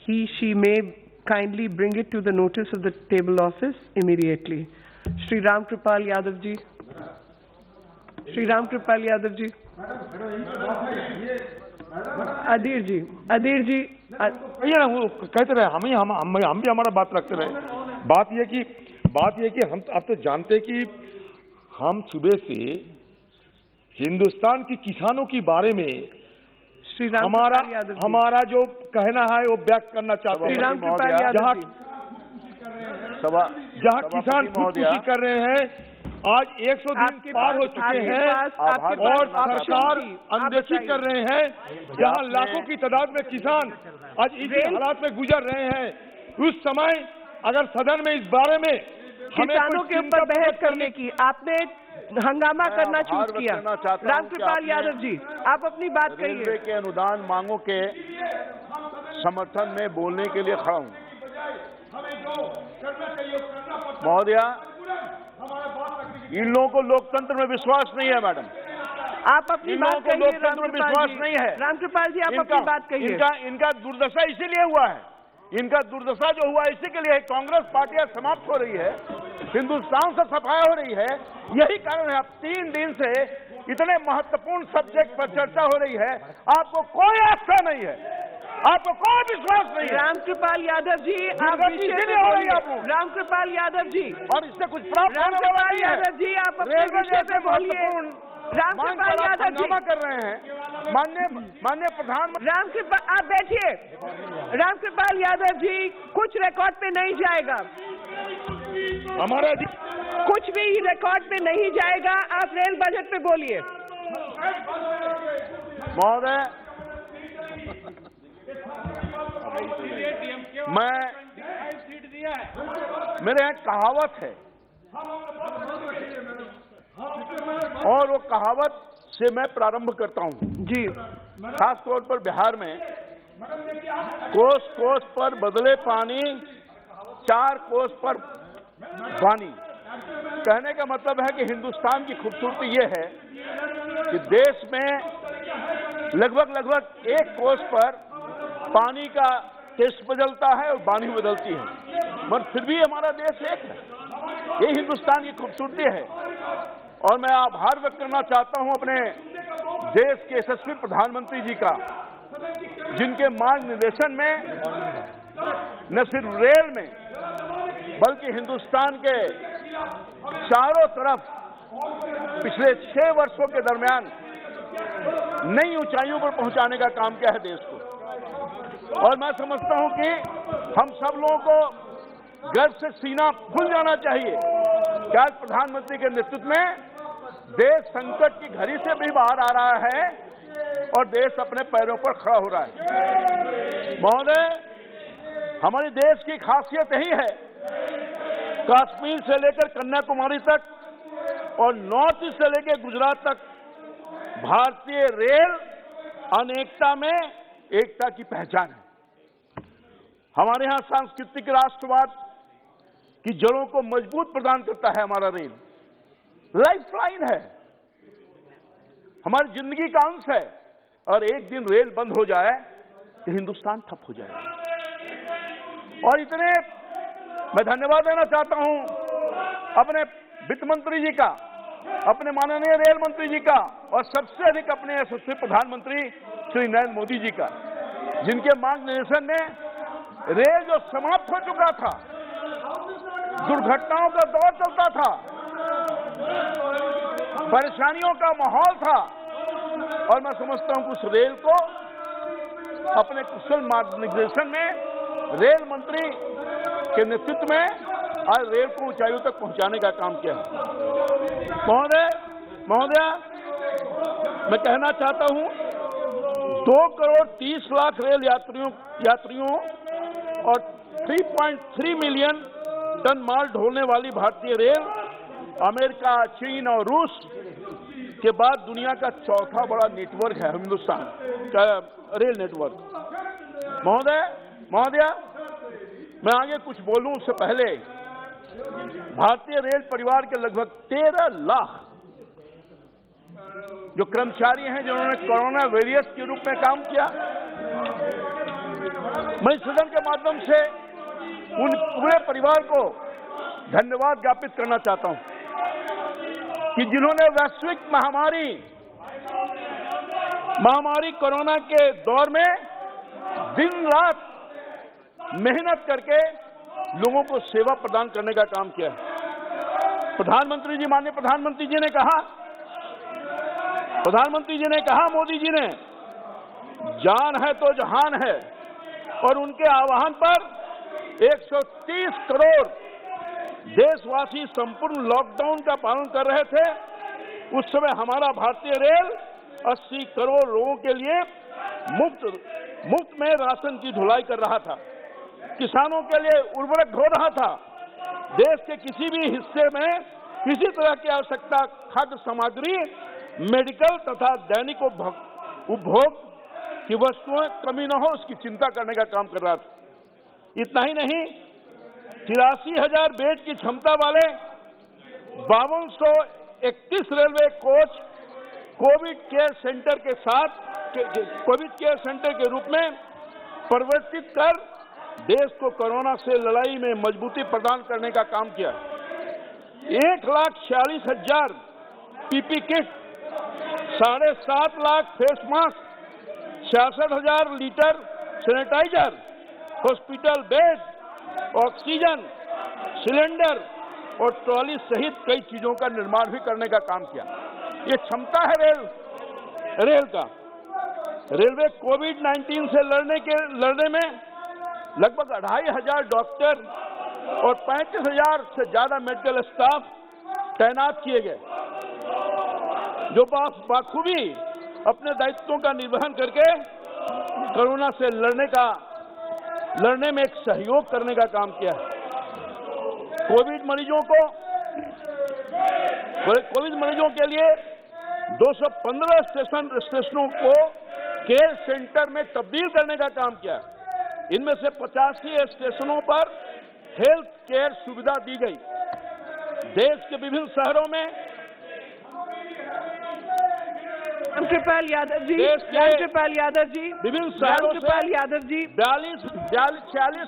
M: she may kindly bring it to the notice of the table office immediately. Shri Ram Kripal Yadav ji. Shri Ram Kripal Yadav ji. अधीर जी
E: वो कहते रहे, हम भी हमारा बात रखते रहे। बात यह कि हम आप तो जानते कि हम सुबह से हिंदुस्तान की किसानों के बारे में हमारा जो कहना है वो व्यक्त करना चाहते हैं। जहाँ किसान खुदकुशी कर रहे हैं, आज 100 दिन पार हो चुके हैं और सरकार अनदेखी कर रहे हैं। जहां लाखों की तादाद में किसान आज इसी हालात में गुजर रहे हैं, उस समय अगर सदन में इस बारे में
M: किसानों के ऊपर बहस करने की आपने हंगामा करना चूज किया।
E: करना चाहता हूं
M: रामकृपाल
E: कि
M: यादव जी, आप अपनी बात
E: रेलवे
M: कहिए।
E: के अनुदान मांगों के समर्थन में बोलने के लिए खड़ा हूं। महोदया, इन लोगों को लोकतंत्र में विश्वास नहीं है मैडम।
M: आप अपनी बात कहिए।
E: लोकतंत्र में विश्वास नहीं है।
M: रामकृपाल जी, आप अपनी बात कहिए।
E: इनका दुर्दशा इसीलिए हुआ है। इनका दुर्दशा जो हुआ इसी के लिए है। कांग्रेस पार्टियां समाप्त हो रही है, हिंदुस्तान से सफाया हो रही है। यही कारण है। अब 3 दिन से इतने महत्वपूर्ण सब्जेक्ट पर चर्चा हो रही है, आपको कोई आस्था नहीं है, आपको कोई विश्वास नहीं है।
M: रामकृपाल यादव जी, आप
E: इसीलिए हो रही है आप लोग।
M: रामकृपाल यादव जी,
E: और इससे कुछ प्राप्त होने वाला
M: रामकृपाल
E: नहीं है।
M: यादव जी, आप अपने विषय पे बोलिए। रामकृपाल यादव जी,
E: हंगामा कर रहे हैं। माननीय प्रधानमंत्री,
M: रामकृपाल, आप बैठिए। रामकृपाल यादव जी, कुछ रिकॉर्ड पे नहीं जाएगा,
E: हमारा
M: कुछ भी रिकॉर्ड पे नहीं जाएगा। आप रेल बजट पे बोलिए।
E: महोदय, मेरे यहाँ कहावत है और वो कहावत से मैं प्रारंभ करता हूँ
M: जी।
E: खास तौर पर बिहार में कोस कोस पर बदले पानी, 4 कोस पर पानी। कहने का मतलब है कि हिंदुस्तान की खूबसूरती ये है कि देश में लगभग 1 कोस पर पानी का टेस्ट बदलता है और वाणी बदलती है, मगर फिर भी हमारा देश एक है। ये हिंदुस्तान की खूबसूरती है। और मैं आभार व्यक्त करना चाहता हूं अपने देश के यशस्वी प्रधानमंत्री जी का, जिनके मार्गनिर्देशन में न सिर्फ रेल में बल्कि हिंदुस्तान के चारों तरफ पिछले 6 वर्षों के दरमियान नई ऊंचाइयों पर पहुंचाने का काम किया है देश को। और मैं समझता हूं कि हम सब लोगों को गर्व से सीना फूल जाना चाहिए कि आज प्रधानमंत्री के नेतृत्व में देश संकट की घड़ी से भी बाहर आ रहा है और देश अपने पैरों पर खड़ा हो रहा है। महोदय, हमारे देश की खासियत यही है, कश्मीर से लेकर कन्याकुमारी तक और नॉर्थ ईस्ट से लेकर गुजरात तक भारतीय रेल अनेकता में एकता की पहचान है। हमारे यहाँ सांस्कृतिक राष्ट्रवाद की जड़ों को मजबूत प्रदान करता है। हमारा रेल लाइफलाइन है, हमारी जिंदगी का अंश है। और एक दिन रेल बंद हो जाए तो हिंदुस्तान ठप हो जाएगा। और इतने मैं धन्यवाद देना चाहता हूं अपने वित्त मंत्री जी का, अपने माननीय रेल मंत्री जी का और सबसे अधिक अपने यशस्वी प्रधानमंत्री श्री नरेंद्र मोदी जी का, जिनके मार्गदर्शन में रेल जो समाप्त हो चुका था, दुर्घटनाओं का दौर चलता था, परेशानियों का माहौल था, और मैं समझता हूं कि उस रेल को अपने कुशल मार्गदर्शन में रेल मंत्री के नेतृत्व में आज रेल को ऊंचाइयों तक पहुंचाने का काम किया है। महोदया, मैं कहना चाहता हूं 2 करोड़ 30 लाख रेल यात्रियों और 3.3 मिलियन टन माल ढोने वाली भारतीय रेल अमेरिका, चीन और रूस के बाद दुनिया का 4था बड़ा नेटवर्क है हिंदुस्तान का रेल नेटवर्क। महोदया, मैं आगे कुछ बोलूं उससे पहले भारतीय रेल परिवार के लगभग 13 लाख जो कर्मचारी हैं जिन्होंने कोरोना वॉरियर्स के रूप में काम किया, मैं सदन के माध्यम से उन पूरे परिवार को धन्यवाद ज्ञापित करना चाहता हूं कि जिन्होंने वैश्विक महामारी कोरोना के दौर में दिन रात मेहनत करके लोगों को सेवा प्रदान करने का काम किया। माननीय प्रधानमंत्री जी ने कहा, मोदी जी ने, जान है तो जहान है, और उनके आह्वान पर 130 करोड़ देशवासी संपूर्ण लॉकडाउन का पालन कर रहे थे। उस समय हमारा भारतीय रेल 80 करोड़ लोगों के लिए मुफ्त में राशन की ढुलाई कर रहा था, किसानों के लिए उर्वरक ढो रहा था, देश के किसी भी हिस्से में किसी तरह की आवश्यकता खाद्य सामग्री, मेडिकल तथा दैनिक उपभोग की वस्तुएं कमी न हो, उसकी चिंता करने का काम कर रहा था। इतना ही नहीं, 83,000 बेड की क्षमता वाले 5231 railway coach Covid care centre के साथ कोविड केयर सेंटर के रूप में परिवर्तित कर देश को कोरोना से लड़ाई में मजबूती प्रदान करने का काम किया। 1,46,000 PP kit, 7.5 lakh face mask, 66,000 litre sanitiser, hospital bed, oxygen cylinder और ट्रॉली सहित कई चीजों का निर्माण भी करने का काम किया। ये क्षमता है रेल का। रेलवे कोविड-19 से लड़ने में लगभग 2,500 डॉक्टर और 35,000 से ज्यादा मेडिकल स्टाफ तैनात किए गए, जो बाखूबी अपने दायित्वों का निर्वहन करके कोरोना से लड़ने में एक सहयोग करने का काम किया है। कोविड मरीजों के लिए 215 स्टेशनों को केयर सेंटर में तब्दील करने का काम किया। इनमें से 85 स्टेशनों पर हेल्थ केयर सुविधा दी गई। देश के विभिन्न शहरों में
M: कृपाल यादव जी,
E: देश के
M: कृपाल यादव जी,
E: विभिन्न शहरों से
M: कृपाल यादव जी
E: 46